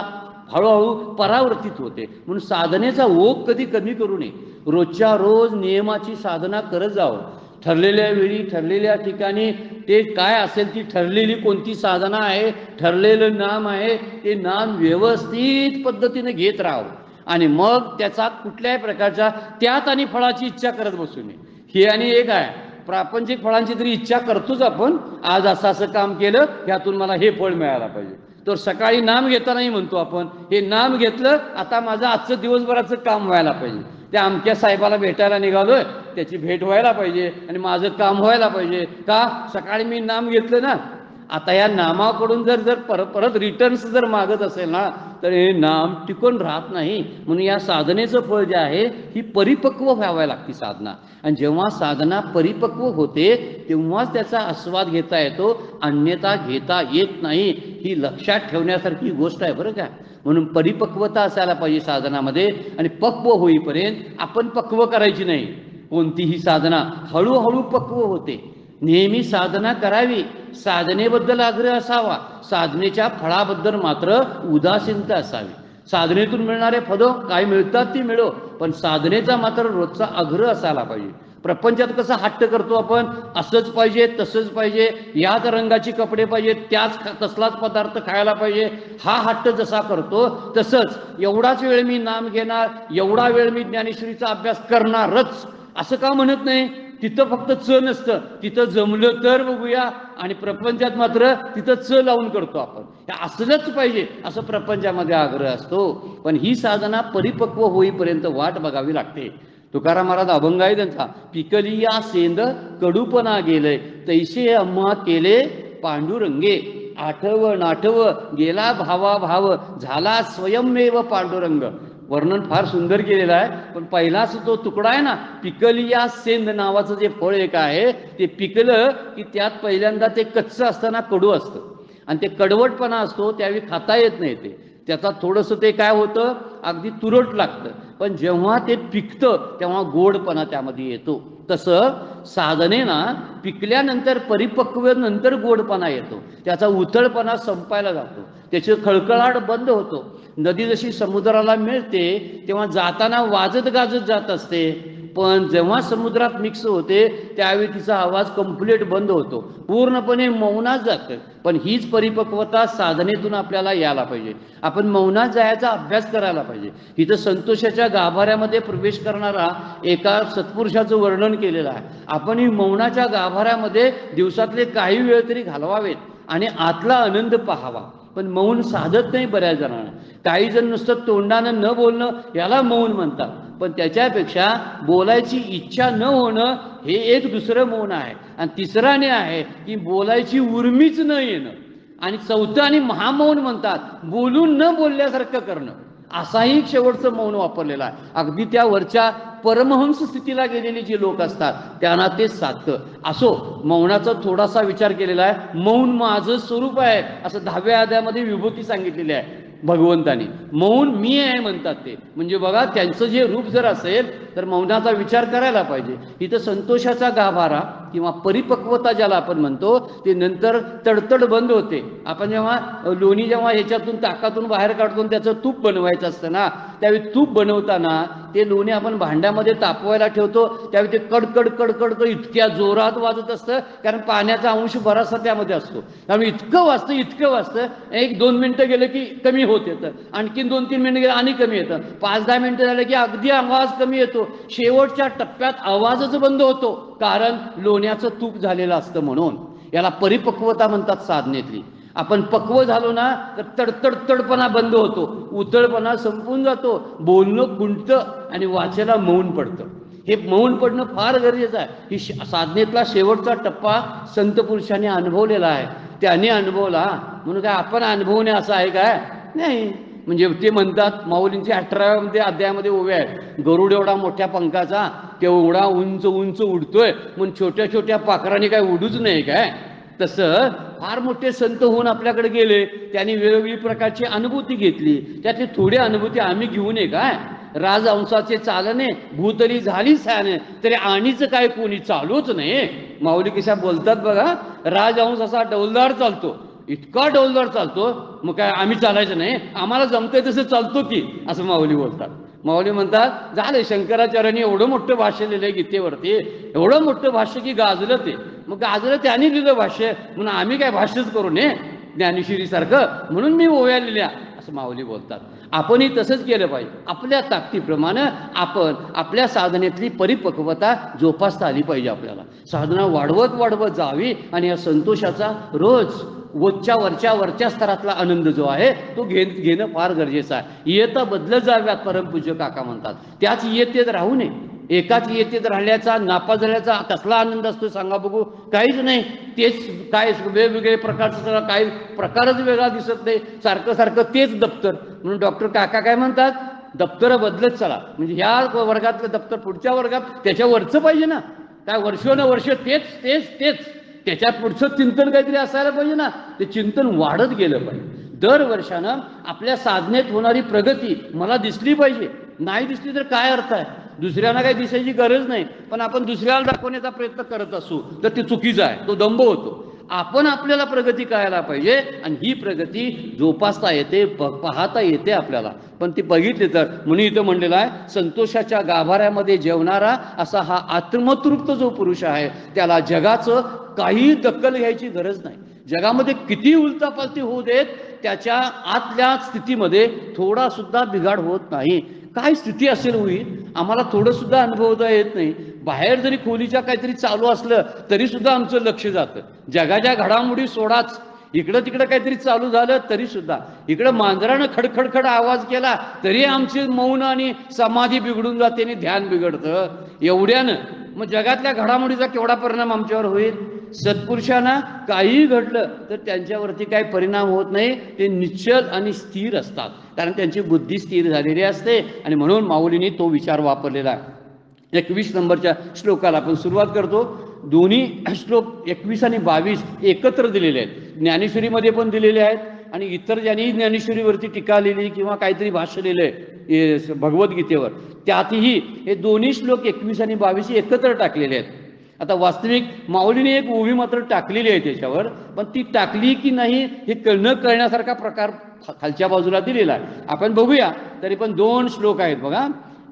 हळूहळू परावर्तित होते. म्हणून साधनेचा ओघ कधी कमी करू नये. रोजच्या रोज नियमाची साधना करत जावं. ठरलेल्या वेळी ठरलेल्या ठिकाणी ते काय असेल ती ठरलेली कोणती साधना आहे, ठरलेलं नाम आहे, ते नाम व्यवस्थित पद्धतीने घेत राहावं आणि मग त्याचा कुठल्याही प्रकारच्या त्यात आणि फळाची इच्छा करत बसू नये. हे आणि एक आहे, प्रापंचिक फळांची तरी इच्छा करतोच आपण. आज असं काम केलं ह्यातून मला हे फळ मिळायला पाहिजे, तर सकाळी नाम घेतानाही म्हणतो आपण, हे नाम घेतलं, आता माझं आजचं दिवसभराचं काम व्हायला पाहिजे. त्या अमक्या साहेबाला भेटायला निघालोय, त्याची भेट व्हायला पाहिजे आणि माझं काम व्हायला पाहिजे. का? सकाळी मी नाम घेतलं ना. आता या नामाकडून जर परत रिटर्न्स जर मागत असेल ना, तर हे नाम टिकून राहत नाही. म्हणून या साधनेचं फळ जे आहे, ही परिपक्व व्हावी लागते साधना. आणि जेव्हा साधना परिपक्व होते तेव्हाच त्याचा आस्वाद घेता येतो, अन्यथा घेता येत नाही. ही लक्षात ठेवण्यासारखी गोष्ट आहे बरं का. म्हणून परिपक्वता असायला पाहिजे साधनामध्ये. आणि पक्व होईपर्यंत आपण पक्व करायची नाही. कोणतीही साधना हळूहळू पक्व होते. नेहमी साधना करावी, साधनेबद्दल आग्रह असावा, साधनेच्या फळाबद्दल मात्र उदासीनता असावी. साधनेतून मिळणारे फळं काय मिळतात ती मिळो, पण साधनेचा मात्र रोजचा आग्रह असायला पाहिजे. प्रपंचात कसा हट्ट करतो आपण, असंच पाहिजे, तसंच पाहिजे, याच रंगाची कपडे पाहिजे, तसलाच पदार्थ खायला पाहिजे, हा हट्ट जसा करतो तसंच एवढाच वेळ मी नाम घेणार, एवढा वेळ मी ज्ञानेश्वरीचा अभ्यास करणारच असं का म्हणत नाही. तिथं फक्त च नसतं, तिथं जमलं तर बघूया, आणि प्रपंचात मात्र तिथं च लावून करतो आपण. हे असलंच पाहिजे असं प्रपंचामध्ये आग्रह असतो. पण ही साधना परिपक्व होईपर्यंत वाट बघावी लागते. तुकाराम महाराज अभंग आहे त्यांचा, पिकली या सेंद कडूपणा गेले, तैसे अम्हा केले पांडुरंगे. आठव नाठव गेला भावा भाव, झाला स्वयंमेव पांडुरंग. वर्णन फार सुंदर केलेलं आहे. पण पहिलाच तो तुकडा आहे ना, पिकलिया सेंद नावाचं जे फळ एक आहे, ते पिकलं की त्यात पहिल्यांदा ते कच्चं असताना कडू असतं, आणि ते कडवटपणा असतो, त्यावेळी खाता येत नाही. त्याचा थोडंसं ते काय होतं, अगदी तुरट लागतं. पण जेव्हा ते पिकतं तेव्हा गोडपणा त्यामध्ये येतो. तसं साधनेना पिकल्यानंतर परिपक्वेनंतर गोडपणा येतो, त्याचा उथळपणा संपायला जातो, त्याची खळखळाट बंद होतो. नदी जशी समुद्राला मिळते तेव्हा जाताना वाजत गाजत जात असते, पण जेव्हा समुद्रात मिक्स होते त्यावेळी तिचा आवाज कंप्लीट बंद होतो, पूर्णपणे मौनात जातं. पण हीच परिपक्वता साधनेतून आपल्याला यायला पाहिजे. आपण मौनात जायचा अभ्यास करायला पाहिजे. इथं संतोषाच्या गाभाऱ्यामध्ये प्रवेश करणारा एका सत्पुरुषाचं वर्णन केलेलं आहे. आपण ही मौनाच्या गाभाऱ्यामध्ये दिवसातले काही वेळ तरी घालवावेत आणि आतला आनंद पाहावा. पण मौन साधत नाही बऱ्याच जणांना. काही जण नुसतं तोंडानं न बोलणं याला मौन म्हणतात, पण त्याच्यापेक्षा बोलायची इच्छा न होणं हे एक दुसरं मौन आहे. आणि तिसराने आहे की बोलायची उर्मीच न येणं. आणि चौथं आणि महामौन म्हणतात, बोलून न बोलल्यासारखं करणं. असाही शेवटचं मौन वापरलेलं आहे. अगदी त्या वरच्या परमहंस स्थितीला गेलेले जे लोक असतात त्यांना ते साधतं. असो, मौनाचा थोडासा विचार केलेला आहे. मौन माझं स्वरूप आहे असं 10व्या अध्यायामध्ये विभूती सांगितलेली आहे भगवंतानी. मौन मी आहे म्हणतात ते. म्हणजे बघा, त्यांचं जे रूप जर असेल तर मौनाचा विचार करायला पाहिजे. इथं संतोषाचा गाभारा किंवा परिपक्वता ज्याला आपण म्हणतो ते नंतर तडतड बंद होते. आपण जेव्हा लोणी जेव्हा ह्याच्यातून ताकातून बाहेर काढतो त्याचं तूप बनवायचं असतं ना, त्यावेळी तूप बनवताना ते लोणी आपण भांड्यामध्ये तापवायला ठेवतो, त्यावेळी ते कडकड कडकड इतक्या जोरात वाजत असतं, कारण पाण्याचा अंश बराचसा त्यामध्ये असतो. त्यामुळे इतकं वाजतं 1-2 मिनिटं गेलं की कमी होत येतं, आणखीन 2-3 मिनिटं गेलं आणि कमी येतं, 5-10 मिनिटं झालं की अगदी आवाज कमी येतो. शेवटच्या टप्प्यात आवाजच बंद होतो, कारण लोण्याचं तूप झालेलं असतं. म्हणून याला परिपक्वता म्हणतात साधनेतली. आपण पक्व झालो ना तर तडपणा बंद होतो, उतळपणा संपून जातो, बोलणं खुंटतं आणि वाचेला मौन पडतं. हे मौन पडणं फार गरजेचं आहे. ही साधनेतला शेवटचा टप्पा संत पुरुषांनी अनुभवलेला आहे. त्याने अनुभवला म्हणून काय आपण अनुभवणे असं आहे काय? नाही. म्हणजे ते म्हणतात, माऊलींची 18व्या अध्यायामध्ये ओव्या आहेत, गरुड एवढा मोठ्या पंखाचा तेवढा उंच उंच उडतोय, म्हणून छोट्या छोट्या पाखरांनी काय उडूच नाही काय? तसं फार मोठे संत होऊन आपल्याकडे गेले, त्यांनी वेगवेगळी प्रकारची अनुभूती घेतली. त्यातली थोडी अनुभूती आम्ही घेऊ नये काय? राजहंसाचे चालणे भूतली झाली सॅने, तरी आणीच काय कोणी चालूच नाही. माऊली कशा बोलतात बघा, राजहंस असा डौलदार चालतो, इतका डौलदार चालतो, मग काय आम्ही चालायचं नाही? आम्हाला जमतंय तसं चालतो की, असं माऊली बोलतात. माऊली म्हणतात, झालं शंकराचार्यांनी एवढं मोठं भाष्य लिहिलंय गीतेवरती, एवढं मोठं भाष्य की गाजलं ते. मग गाजलं त्यांनी लिहिलं भाष्य, म्हणून आम्ही काय भाष्यच करू नये ज्ञानेश्वरी सारखं, म्हणून मी ओव्या लिहिल्या. असं माऊली बोलतात. आपणही तसंच केलं पाहिजे. आपल्या ताकदीप्रमाणे आपण आपल्या साधनेतली परिपक्वता जोपासता आली पाहिजे. आपल्याला साधना वाढवत वाढवत जावी आणि या संतोषाचा रोज वरच्या स्तरातला आनंद जो आहे तो घेणं फार गरजेचं आहे. इयत्ता बदलत जाव्यात, परमपूज्य काका म्हणतात. त्याच इयत्तेत राहू नये. एकाच इयत्तेत राहिल्याचा, नापास झाल्याचा कसला आनंद असतो सांगा बघू? काहीच नाही. तेच काय वेगवेगळे प्रकारचं सगळं काही प्रकारच वेगळा दिसत नाही. सारखं सारखं तेच दप्तर. म्हणून डॉक्टर काका काय म्हणतात, दप्तर बदलत चला. म्हणजे ह्या वर्गातलं दप्तर पुढच्या वर्गात त्याच्यावरचं पाहिजे ना. काय वर्ष तेच तेच तेच, त्याच्यात पुढचं चिंतन काहीतरी असायला पाहिजे ना. ते चिंतन वाढत गेलं पाहिजे. दर वर्षानं आपल्या साधनेत होणारी प्रगती मला दिसली पाहिजे. नाही दिसली तर काय अर्थ आहे? दुसऱ्यांना काही दिसायची गरज नाही, पण आपण दुसऱ्याला दाखवण्याचा प्रयत्न करत असू तर ते चुकीचं आहे, तो दंभ होतो. आपण आपल्याला प्रगती करायला पाहिजे आणि ही प्रगती जोपासता येते, पाहता येते आपल्याला. पण ती बघितली तर, म्हणून इथं म्हणलेलं आहे, संतोषाच्या गाभाऱ्यामध्ये जेवणारा असा हा आत्मतृप्त जो पुरुष आहे त्याला जगाचं काही दखल घ्यायची गरज नाही. जगामध्ये किती उलटापालटी होऊ देत, त्याच्या आतल्या स्थितीमध्ये थोडा सुद्धा बिघाड होत नाही. काय स्थिती असेल होईल आम्हाला थोडं सुद्धा अनुभवता येत नाही. बाहेर जरी खोलीच्या काहीतरी चालू असलं तरी सुद्धा आमचं लक्ष जातं. जगाच्या घडामोडी सोडाच, इकडं तिकडं काहीतरी चालू झालं तरी सुद्धा, इकडं मांजरानं खडखडखड आवाज केला तरी आमचे मौन आणि समाधी बिघडून जाते आणि ध्यान बिघडतं. एवढ्यानं मग जगातल्या घडामोडीचा केवढा परिणाम आमच्यावर होईल? सत्पुरुषांना काहीही घडलं तर त्यांच्यावरती काही परिणाम होत नाही. ते निश्चल आणि स्थिर असतात, कारण त्यांची बुद्धी स्थिर झालेली असते. आणि म्हणून माऊलींनी तो विचार वापरलेला आहे. 21 नंबरच्या श्लोकाला आपण सुरुवात करतो. दोन्ही श्लोक 21 आणि 22 एकत्र दिलेले आहेत. ज्ञानेश्वरीमध्ये पण दिलेले आहेत आणि इतर ज्यांनी ज्ञानेश्वरीवरती टीका लिहिली किंवा काहीतरी भाष्य लिहिलंय भगवद्गीतेवर, त्यातही हे दोन्ही श्लोक 21 आणि 22 एकत्र टाकलेले आहेत. आता वास्तविक माऊलीने एक ओवी मात्र टाकलेली आहे त्याच्यावर, पण ती टाकली की नाही हे न कळण्यासारखा प्रकार खालच्या बाजूला दिलेला आहे. आपण बघूया. तरी पण 2 श्लोक आहेत बघा.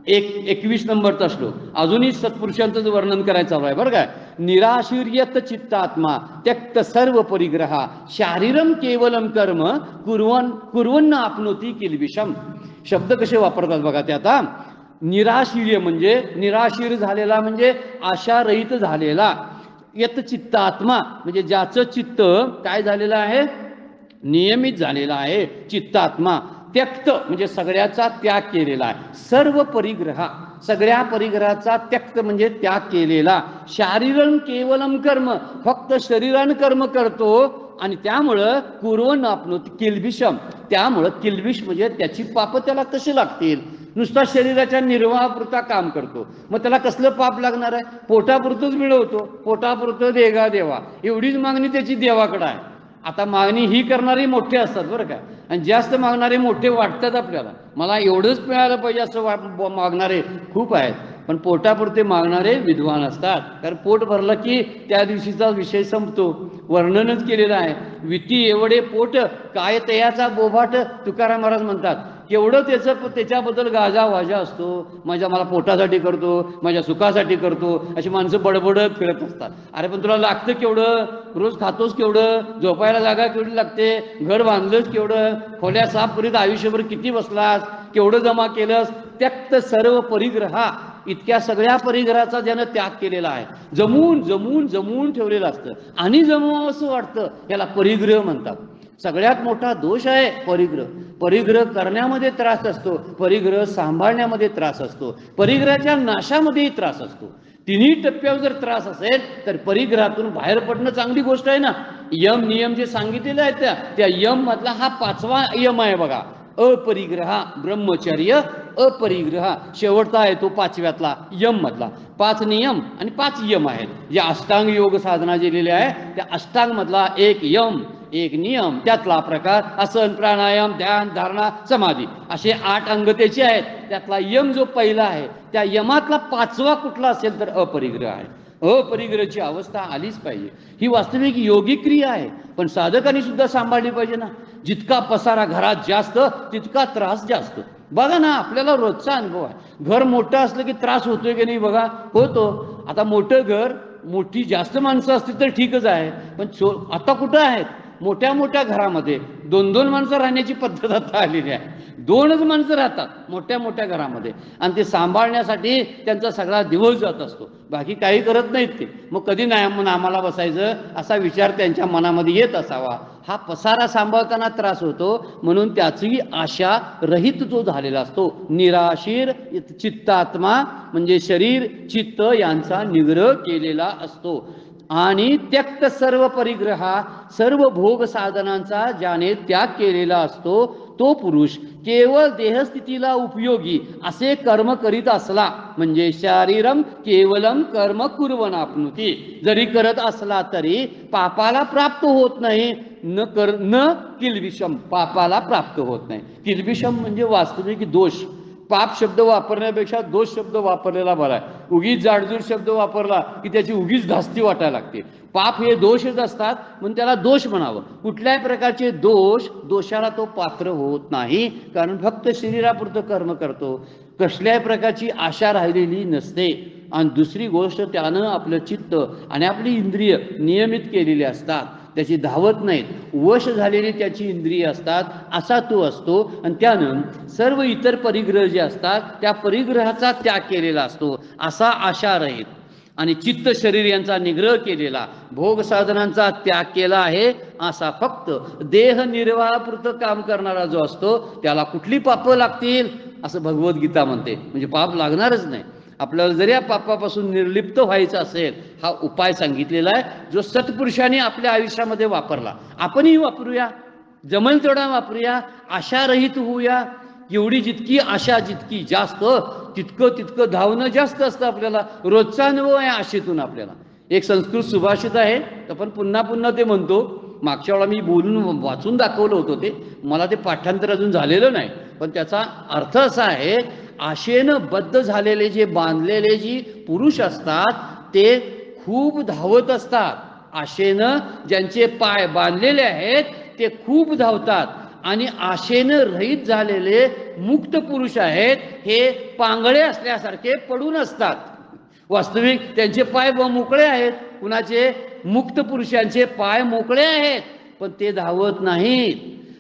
21 नंबरचा श्लोक अजूनही सत्पुरुषांचं वर्णन करायचं आहे बरं काय. निराशीर्यत चित्तात्मा त्यक्त सर्व परिग्रहा शारीरम केवलम कर्म कुर्वन्न आपनोती किल्बिषम. शब्द कसे वापरतात बघा ते. आता निराशीर्य म्हणजे निराशीर झालेला, म्हणजे आशारहित झालेला. यत चित्तात्मा म्हणजे ज्याचं चित्त काय झालेलं आहे, नियमित झालेला आहे. चित्तात्मा. त्यक्त म्हणजे सगळ्याचा त्याग केलेला आहे. सर्व परिग्रहा, सगळ्या परिग्रहाचा त्यक्त म्हणजे त्याग केलेला. शारीरं केवलम कर्म, फक्त शरीरान कर्म करतो आणि त्यामुळं कुर्वन् आपनोती किल्बिषम. त्यामुळं किल्बिष म्हणजे त्याची पाप त्याला कशी लागतील? नुसता शरीराच्या निर्वाहापुरता काम करतो, मग त्याला कसलं पाप लागणार आहे? पोटापुरतंच मिळवतो, पोटापुरतं देगा देवा, एवढीच मागणी त्याची देवाकडे आहे. आता मागणी ही करणारे मोठे असतात बरं का, आणि जास्त मागणारे मोठे वाटतात आपल्याला. मला एवढंच मिळालं पाहिजे असं मागणारे खूप आहेत. पण पोटापुरते मागणारे विद्वान असतात, कारण पोट भरलं की त्या दिवशीचा विषय संपतो. वर्णनच केलेलं आहे. विती एवढे पोट काय तयाचा बोभाट, तुकाराम महाराज म्हणतात. केवढं त्याच्याबद्दल गाजावाजा असतो. मला पोटासाठी करतो, माझ्या सुखासाठी करतो, अशी माणसं बडबडत फिरत असतात. अरे पण तुला लागतं केवढं? रोज खातोस केवढं? झोपायला जागा केवढी लागते? घर बांधलंच केवढं? खोल्या साफ करीत आयुष्यभर किती बसलास? केवढं जमा केलंस? त्यक्त सर्व परिग्रहा, इतक्या सगळ्या परिग्रहाचा ज्यानं त्याग केलेला आहे. जमून जमून जमून ठेवलेलं असतं आणि जमवावं असं वाटतं, याला परिग्रह म्हणतात. सगळ्यात मोठा दोष आहे परिग्रह. परिग्रह करण्यामध्ये त्रास असतो, परिग्रह सांभाळण्यामध्ये त्रास असतो, परिग्रहाच्या नाशामध्येही त्रास असतो. तिन्ही टप्प्यावर जर त्रास असेल तर परिग्रहातून बाहेर पडणं चांगली गोष्ट आहे ना. यम नियम जे सांगितलेले आहेत त्या यम मधला हा 5वा यम आहे बघा. अपरिग्रहा ब्रह्मचर्य, अपरिग्रहा शेवटचा आहे तो 5व्यातला यम मधला. 5 नियम आणि 5 यम आहेत. जे अष्टांग योग साधना जे लिहिले आहे त्या अष्टांग मधला एक यम, एक नियम, त्यातला प्रकार आसन, प्राणायाम, ध्यान, धारणा, समाधी, असे 8 अंग त्याचे आहेत. त्यातला यम जो पहिला आहे त्या यमातला 5वा कुठला असेल तर अपरिग्रह आहे. अपरिग्रहाची अवस्था आलीच पाहिजे. ही वास्तविक योगिक क्रिया आहे, पण साधकांनी सुद्धा सांभाळली पाहिजे ना. जितका पसारा घरात जास्त तितका त्रास जास्त. बघा ना, आपल्याला रोजचा अनुभव आहे. घर मोठं असलं की त्रास होतोय की नाही? बघा, होतो. आता मोठं घर, मोठी जास्त माणसं असतील तर ठीकच आहे, पण आता कुठं आहेत? मोठ्या मोठ्या घरामध्ये 2-2 माणसं राहण्याची पद्धत आता आलेली आहे. 2च माणसं राहतात मोठ्या मोठ्या घरामध्ये आणि ते सांभाळण्यासाठी त्यांचा सगळा दिवस जात असतो, बाकी काही करत नाहीत ते. मग कधी नाही म्हणून आम्हाला बसायचं असा विचार त्यांच्या मनामध्ये येत असावा. हा पसारा सांभाळताना त्रास होतो, म्हणून त्याची आशा रहित जो झालेला असतो, निराशीर चित्तात्मा म्हणजे शरीर चित्त यांचा निग्रह केलेला असतो. आणि त्यक्त सर्व परिग्रहा सर्व भोग साधनांचा ज्याने त्याग केलेला असतो तो पुरुष केवळ देहस्थितीला उपयोगी असे कर्म करीत असला म्हणजे शारीरम केवलम कर्म कुर्वन् आपनुती जरी करत असला तरी पापाला प्राप्त होत नाही. न किल्बिषम पापाला प्राप्त होत नाही. किल्बिषम म्हणजे वास्तविक दोष. पाप शब्द वापरण्यापेक्षा दोष शब्द वापरलेला बरा आहे. उगीच जाडजूड शब्द वापरला की त्याची उगीच धास्ती वाटायला लागते. पाप हे दोषच असतात म्हणून त्याला दोष म्हणावं. कुठल्याही प्रकारचे दोषाला तो पात्र होत नाही, कारण फक्त शरीरापुरतं कर्म करतो, कसल्याही प्रकारची आशा राहिलेली नसते. आणि दुसरी गोष्ट त्यानं आपलं चित्त आणि आपली इंद्रिय नियमित केलेली असतात, त्याची धावत नाहीत, वश झालेली त्याची इंद्रिय असतात असा तो असतो. आणि त्यानं सर्व इतर परिग्रह जे असतात त्या परिग्रहाचा त्याग केलेला असतो असा आशा रहित आणि चित्त शरीर यांचा निग्रह केलेला, भोग साधनांचा त्याग केला आहे असा फक्त देह निर्वाहापुरतं काम करणारा जो असतो त्याला कुठली पापं लागतील असं भगवद्गीता म्हणते. म्हणजे पाप लागणारच नाही. आपल्याला जरी या पापापासून निर्लिप्त व्हायचं असेल हा उपाय सांगितलेला आहे, जो सत्पुरुषांनी आपल्या आयुष्यामध्ये वापरला. आपणही वापरूया, जमेल तेवढा वापरूया, आशारहित होऊया. एवढी जितकी आशा जितकी जास्त तितकं धावणं जास्त असतं. आपल्याला रोजचा अनुभव आहे आशेतून आपल्याला. एक संस्कृत सुभाषित आहे, आपण पुन्हा पुन्हा ते म्हणतो. मागच्या वेळा मी बोलून वाचून दाखवलं होतं ते, मला ते पाठांतर अजून झालेलं नाही, पण त्याचा अर्थ असा आहे, आशेनं बद्ध झालेले जे बांधलेले जी पुरुष असतात ते खूप धावत असतात. आशेनं ज्यांचे पाय बांधलेले आहेत ते खूप धावतात. आणि आशेनं रहित झालेले मुक्त पुरुष आहेत हे पांगळे असल्यासारखे पडून असतात. वास्तविक त्यांचे पाय मोकळे आहेत. कुणाचे? मुक्त पुरुषांचे पाय मोकळे आहेत, पण ते धावत नाहीत.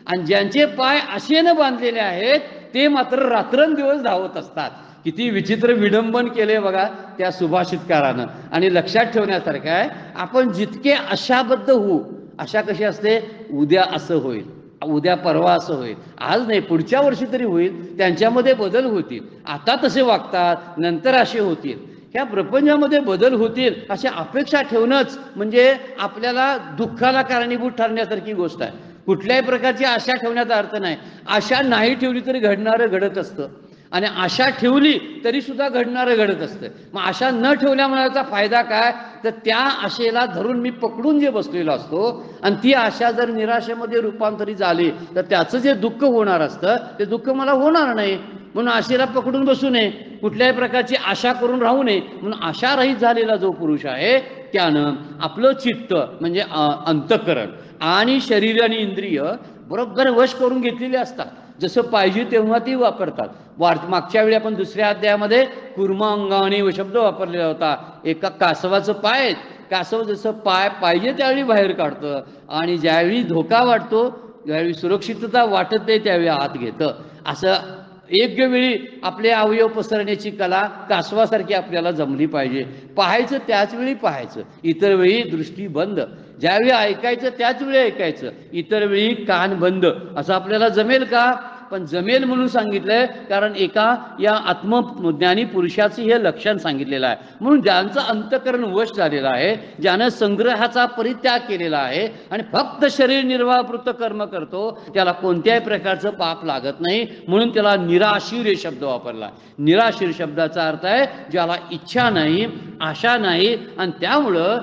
आणि ज्यांचे पाय आशेनं बांधलेले आहेत ते मात्र रात्रंदिवस धावत असतात. किती विचित्र विडंबन केले बघा त्या सुभाषितकारानं. आणि लक्षात ठेवण्यासारखं आहे, आपण जितके आशाबद्ध होऊ, आशा कशी असते, उद्या असं होईल, उद्या परवा असं होईल, आज नाही पुढच्या वर्षी तरी होईल, त्यांच्यामध्ये बदल होतील. आता तसे वागतात, नंतर असे होतील. ह्या प्रपंचामध्ये बदल होतील अशी अपेक्षा ठेवणंच म्हणजे आपल्याला दुःखाला कारणीभूत ठरण्यासारखी गोष्ट आहे. कुठल्याही प्रकारची आशा ठेवण्याचा अर्थ नाही. आशा नाही ठेवली तरी घडणारं घडत असतं, आणि आशा ठेवली तरी सुद्धा घडणारं घडत असतं. मग आशा न ठेवल्यामुळेचा फायदा काय, तर त्या आशेला धरून मी पकडून जे बसलेलो असतो आणि ती आशा जर निराशेमध्ये रूपांतरित झाली तर त्याचं जे दुःख होणार असतं ते दुःख मला होणार नाही. म्हणून आशेला पकडून बसू नये, कुठल्याही प्रकारची आशा करून राहू नये. म्हणून आशारहित झालेला जो पुरुष आहे त्यानं आपलं चित्त म्हणजे अंतःकरण आणि शरीर आणि इंद्रिय बरोबर वश करून घेतलेले असतात. जसं पाहिजे तेव्हा ती वापरतात. मागच्या वेळी आपण दुसऱ्या अध्यायामध्ये कुर्मा अंगाने शब्द वापरलेला होता. एका कासवाचं पाय, कासव जसं पाय पाहिजे त्यावेळी बाहेर काढतं आणि ज्यावेळी धोका वाटतो, ज्यावेळी सुरक्षितता वाटत नाही त्यावेळी आत घेतं. असं योग्य वेळी आपले अवयव पसरण्याची कला कासवासारखी आपल्याला जमली पाहिजे. पाहायचं त्याच वेळी पाहायचं, इतर वेळी दृष्टी बंद. ज्यावेळी ऐकायचं त्याच वेळी ऐकायचं, इतर वेळी कान बंद. असं आपल्याला जमेल का? पण जमेल म्हणून सांगितलंय, कारण एका या आत्मज्ञानी पुरुषाचं हे लक्षण सांगितलेलं आहे. म्हणून ज्यांचं अंतःकरण वश झालेलं आहे, ज्यानं संग्रहाचा परित्याग केलेला आहे आणि फक्त शरीर निर्वाहापुरतं कर्म करतो, त्याला कोणत्याही प्रकारचं पाप लागत नाही. म्हणून त्याला निराशीर हे शब्द वापरला. निराशीर शब्दाचा अर्थ आहे ज्याला इच्छा नाही, आशा नाही, आणि त्यामुळं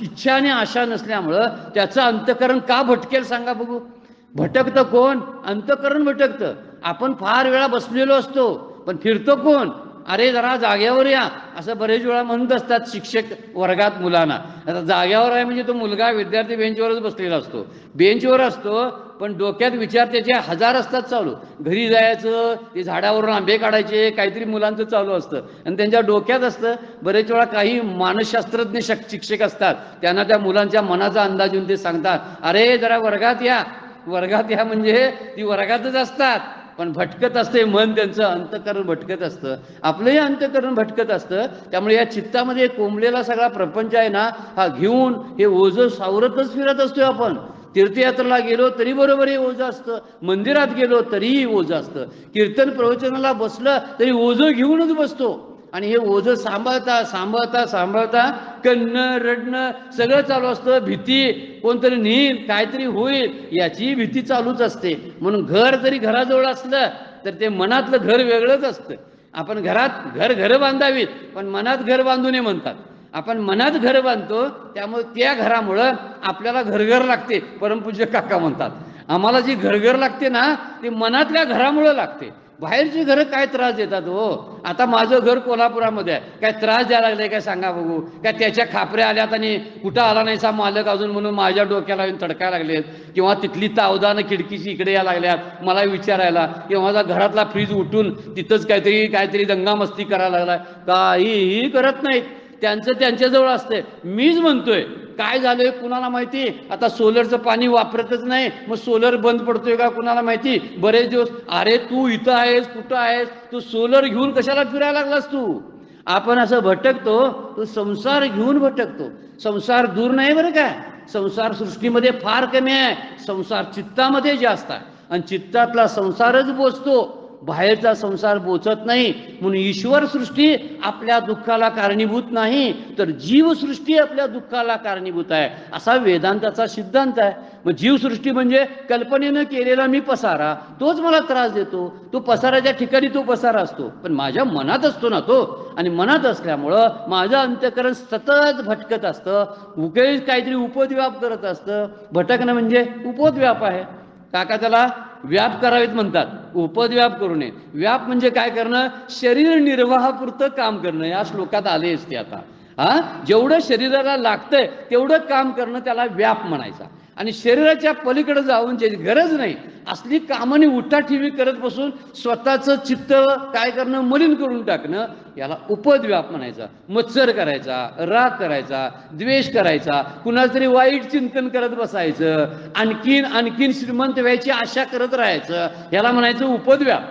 इच्छा आणि आशा नसल्यामुळं त्याचं अंतःकरण का भटकेल सांगा बघू. भटकतं कोण? अंतःकरण भटकतं. आपण फार वेळा बसलेलो असतो, पण फिरतो कोण? अरे जरा जाग्यावर या, असं बरेच वेळा म्हणत असतात शिक्षक वर्गात मुलांना. आता जाग्यावर आहे म्हणजे तो मुलगा विद्यार्थी बेंचवरच बसलेला असतो, बेंचवर असतो, पण डोक्यात विचार त्याचे हजार असतात चालू. घरी जायचं, ते झाडावरून आंबे काढायचे, काहीतरी मुलांचं चालू असतं आणि त्यांच्या डोक्यात असतं. बरेच वेळा काही मानसशास्त्रज्ञ शिक्षक असतात, त्यांना त्या मुलांच्या मनाचा अंदाज येऊन ते सांगतात, अरे जरा वर्गात या. वर्गात या म्हणजे ती वर्गातच असतात, पण भटकत असते मन, त्यांचं अंतःकरण भटकत असतं, आपलंही अंतःकरण भटकत असतं. त्यामुळे या चित्तामध्ये कोंबलेला सगळा प्रपंच आहे ना, हा घेऊन हे ओझं सावरतच फिरत असतोय आपण. तीर्थयात्रेला गेलो तरी बरोबर हे ओझं असतं, मंदिरात गेलो तरीही ओझं असतं, कीर्तन प्रवचनाला बसलं तरी ओझं घेऊनच बसतो. आणि हे ओझं सांभाळता सांभाळता सांभाळता करणं रडणं सगळं चालू असतं. भीती, कोणतरी नेईल, काहीतरी होईल याची भीती चालूच असते. म्हणून घर जरी घराजवळ असलं तर ते मनातलं घर वेगळंच असतं. आपण घरात घर बांधावीत, पण मनात घर बांधू नये म्हणतात. आपण मनात घर बांधतो, त्यामुळे त्या घरामुळं आपल्याला घरघर लागते. परमपूज्य काका म्हणतात, आम्हाला जी घरघर लागते ना, ती मनातल्या घरामुळं लागते. बाहेरची घरं काय त्रास देतात हो. आता माझं घर कोल्हापुरामध्ये आहे, काय त्रास द्यायला लागले काय सांगा बघू. काय त्याच्या खापऱ्या आल्यात आणि कुठं आला नाहीसा मालक अजून म्हणून माझ्या डोक्याला येऊन तडकायला लागलेत, किंवा तिथली तावदानं खिडकीची इकडे यायला लागल्यात मला विचारायला, किंवा माझा घरातला फ्रीज उठून तिथंच काहीतरी दंगामस्ती करायला लागलाय. काहीही करत नाहीत, त्यांचं त्यांच्याजवळ असते. मीच म्हणतोय काय झालंय कुणाला माहिती. आता सोलरचं पाणी वापरतच नाही, मग सोलर बंद पडतोय का कुणाला माहिती. बरेच दिवस, अरे तू इथं आहेस, कुठं आहेस, तू सोलर घेऊन कशाला फिरायला लागलास तू. आपण असं भटकतो, तो संसार घेऊन भटकतो. संसार दूर नाही बरं का, संसार सृष्टीमध्ये फार कमी आहे, संसार चित्तामध्ये जास्त आहे. आणि चित्तातला संसारच बोचतो, बाहेरचा संसार बोचत नाही. म्हणून ईश्वर सृष्टी आपल्या दुःखाला कारणीभूत नाही, तर जीवसृष्टी आपल्या दुःखाला कारणीभूत आहे, असा वेदांताचा सिद्धांत आहे. मग जीवसृष्टी म्हणजे कल्पनेनं केलेला मी पसारा, तोच मला त्रास देतो. तो पसाराच्या ठिकाणी तो पसारा असतो, पण माझ्या मनात असतो ना तो. आणि मनात असल्यामुळं माझं अंतःकरण सतत भटकत असतं, उकेच काहीतरी उपद्व्याप करत असतं. भटकणं म्हणजे उपद्व्याप आहे. काका त्याला व्याप करावेत म्हणतात, उपद्व्याप करू नये. व्याप म्हणजे काय करणं, शरीर निर्वाहापुरतं काम करणं. या श्लोकात आले असते. आता जेवढं शरीराला लागतंय तेवढं काम करणं त्याला व्याप म्हणायचा. आणि शरीराच्या पलीकडे जाऊन ज्याची गरज नाही असली कामाने उठाठेवी करत बसून स्वतःचं चित्त काय करणं, मलिन करून टाकणं, याला उपद्व्याप म्हणायचा. मत्सर करायचा, राग करायचा, द्वेष करायचा, कुणाचं तरी वाईट चिंतन करत बसायचं, आणखीन श्रीमंत व्हायची आशा करत राहायचं, याला म्हणायचं उपद्व्याप.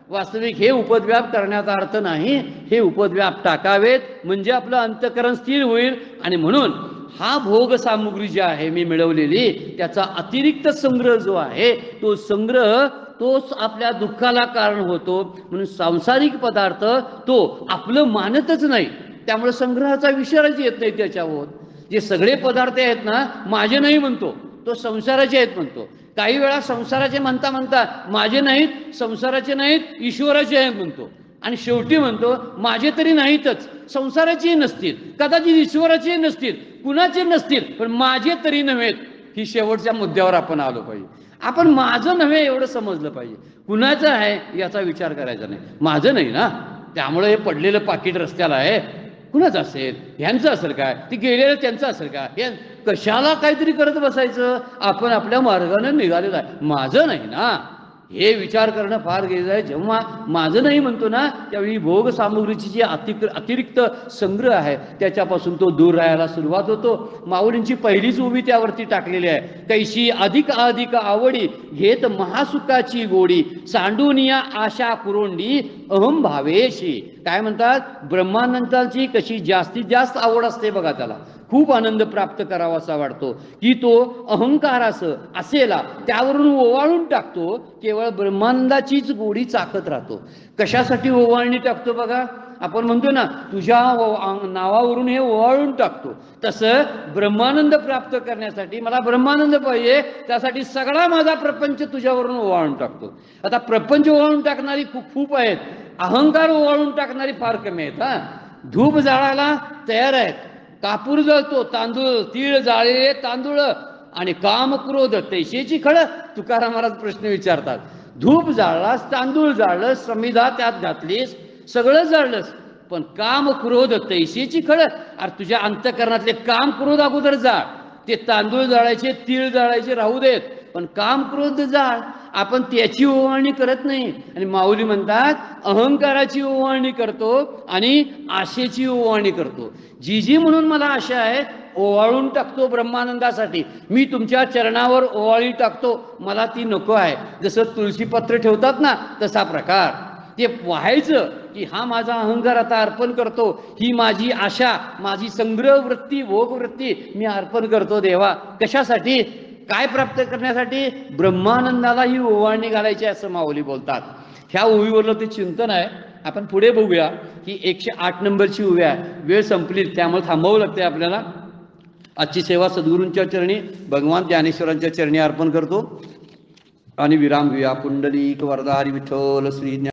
वास्तविक हे उपद्व्याप करण्याचा अर्थ नाही. हे उपद्व्याप टाकावेत म्हणजे आपलं अंतःकरण स्थिर होईल. आणि म्हणून हा भोग सामुग्री जी आहे मी मिळवलेली, त्याचा अतिरिक्त संग्रह जो आहे, तो संग्रह तोच आपल्या दुःखाला कारण होतो. म्हणून सांसारिक पदार्थ तो आपलं मानतच नाही, त्यामुळे संग्रहाचा विचारच येत नाही त्याच्यावर. जे सगळे पदार्थ आहेत ना, माझे नाही म्हणतो तो, संसाराचे आहेत म्हणतो. काही वेळा संसाराचे म्हणता म्हणता माझे नाहीत, संसाराचे नाहीत, ईश्वराचे आहेत म्हणतो. आणि शेवटी म्हणतो माझे तरी नाहीतच, संसाराचेही नसतील, कदाचित ईश्वराचेही नसतील, कुणाचे नसतील, पण माझे तरी नव्हेत. ही शेवटच्या मुद्द्यावर आपण आलो पाहिजे. आपण माझं नव्हे एवढं समजलं पाहिजे. कुणाचं आहे याचा विचार करायचा नाही. माझं नाही ना, त्यामुळे हे पडलेलं पाकिट रस्त्याला आहे, कुणाचं असेल, ह्यांचं असेल काय, ते गेलेलं त्यांचं असेल काय, हे कशाला काहीतरी करत बसायचं. आपण आपल्या मार्गानं निघालेलं आहे, माझं नाही ना, हे विचार करणं फार गरजेचं आहे. जेव्हा माझं नाही म्हणतो ना, त्यावेळी भोग सामुग्रीची जी अतिरिक्त संग्रह आहे त्याच्यापासून तो दूर राहायला सुरुवात होतो. माऊलींची पहिलीच उभी त्यावरती टाकलेली आहे, कैशी अधिक अधिक आवडी घेत महासुखाची गोडी, सांडूनिया आशा कुरोंडी अहम भावेशी. काय म्हणतात, ब्रह्मानंदाची कशी जास्तीत जास्त आवड असते बघा, त्याला खूप आनंद प्राप्त करावासा वाटतो, की तो अहंकाराचं असेला त्यावरून ओवाळून टाकतो. केवळ ब्रह्मानंदाचीच गोडी चाकत राहतो. कशासाठी ओवाळणी टाकतो बघा, आपण म्हणतो ना तुझ्या नावावरून हे ओवाळून टाकतो, तसं ब्रह्मानंद प्राप्त करण्यासाठी मला ब्रह्मानंद पाहिजे, त्यासाठी सगळा माझा प्रपंच तुझ्यावरून ओवाळून टाकतो. आता प्रपंच ओवाळून टाकणारी खूप आहेत, अहंकार ओवाळून टाकणारी फार कमी आहेत. धूप जाळायला तयार आहेत, कापूर जळतो, तांदूळ तीळ जाळले तांदूळ आणि काम क्रोध तैसेची खळ. तुकाराम महाराज प्रश्न विचारतात, धूप जाळलास, तांदूळ जाळलंस, समिधा त्यात घातलीस, सगळं जाळलंस, पण काम क्रोध तैसेची खळ. अरे तुझ्या अंतःकरणातले काम क्रोध अगोदर जाळ, ते तांदूळ जाळायचे तीळ जाळायचे राहू देत, पण काम क्रोध जाळ आपण त्याची ओवाळणी करत नाही. आणि माऊली म्हणतात अहंकाराची ओवाळणी करतो आणि आशेची ओवाळणी करतो. जी म्हणून मला आशा आहे ओवाळून टाकतो ब्रह्मानंदासाठी. मी तुमच्या चरणावर ओवाळी टाकतो, मला ती नको आहे. जसं तुळशीपत्र ठेवतात ना तसा प्रकार ते व्हायचं की हा माझा अहंकार आता अर्पण करतो, ही माझी आशा, माझी संग्रह वृत्ती, भोग वृत्ती मी अर्पण करतो देवा. कशासाठी? काय प्राप्त करण्यासाठी? ब्रह्मानंदाला ही ओवाळणी घालायची असं माऊली बोलतात. ह्या ओवीवरलं ते चिंतन आहे. आपण पुढे बघूया. ही 108 नंबरची ओवी आहे. वेळ संपली त्यामुळे थांबावं लागते आपल्याला. आजची सेवा सद्गुरूंच्या चरणी, भगवान ज्ञानेश्वरांच्या चरणी अर्पण करतो आणि विराम घेऊया. पुंडलिक वरदा हरी विठ्ठल श्री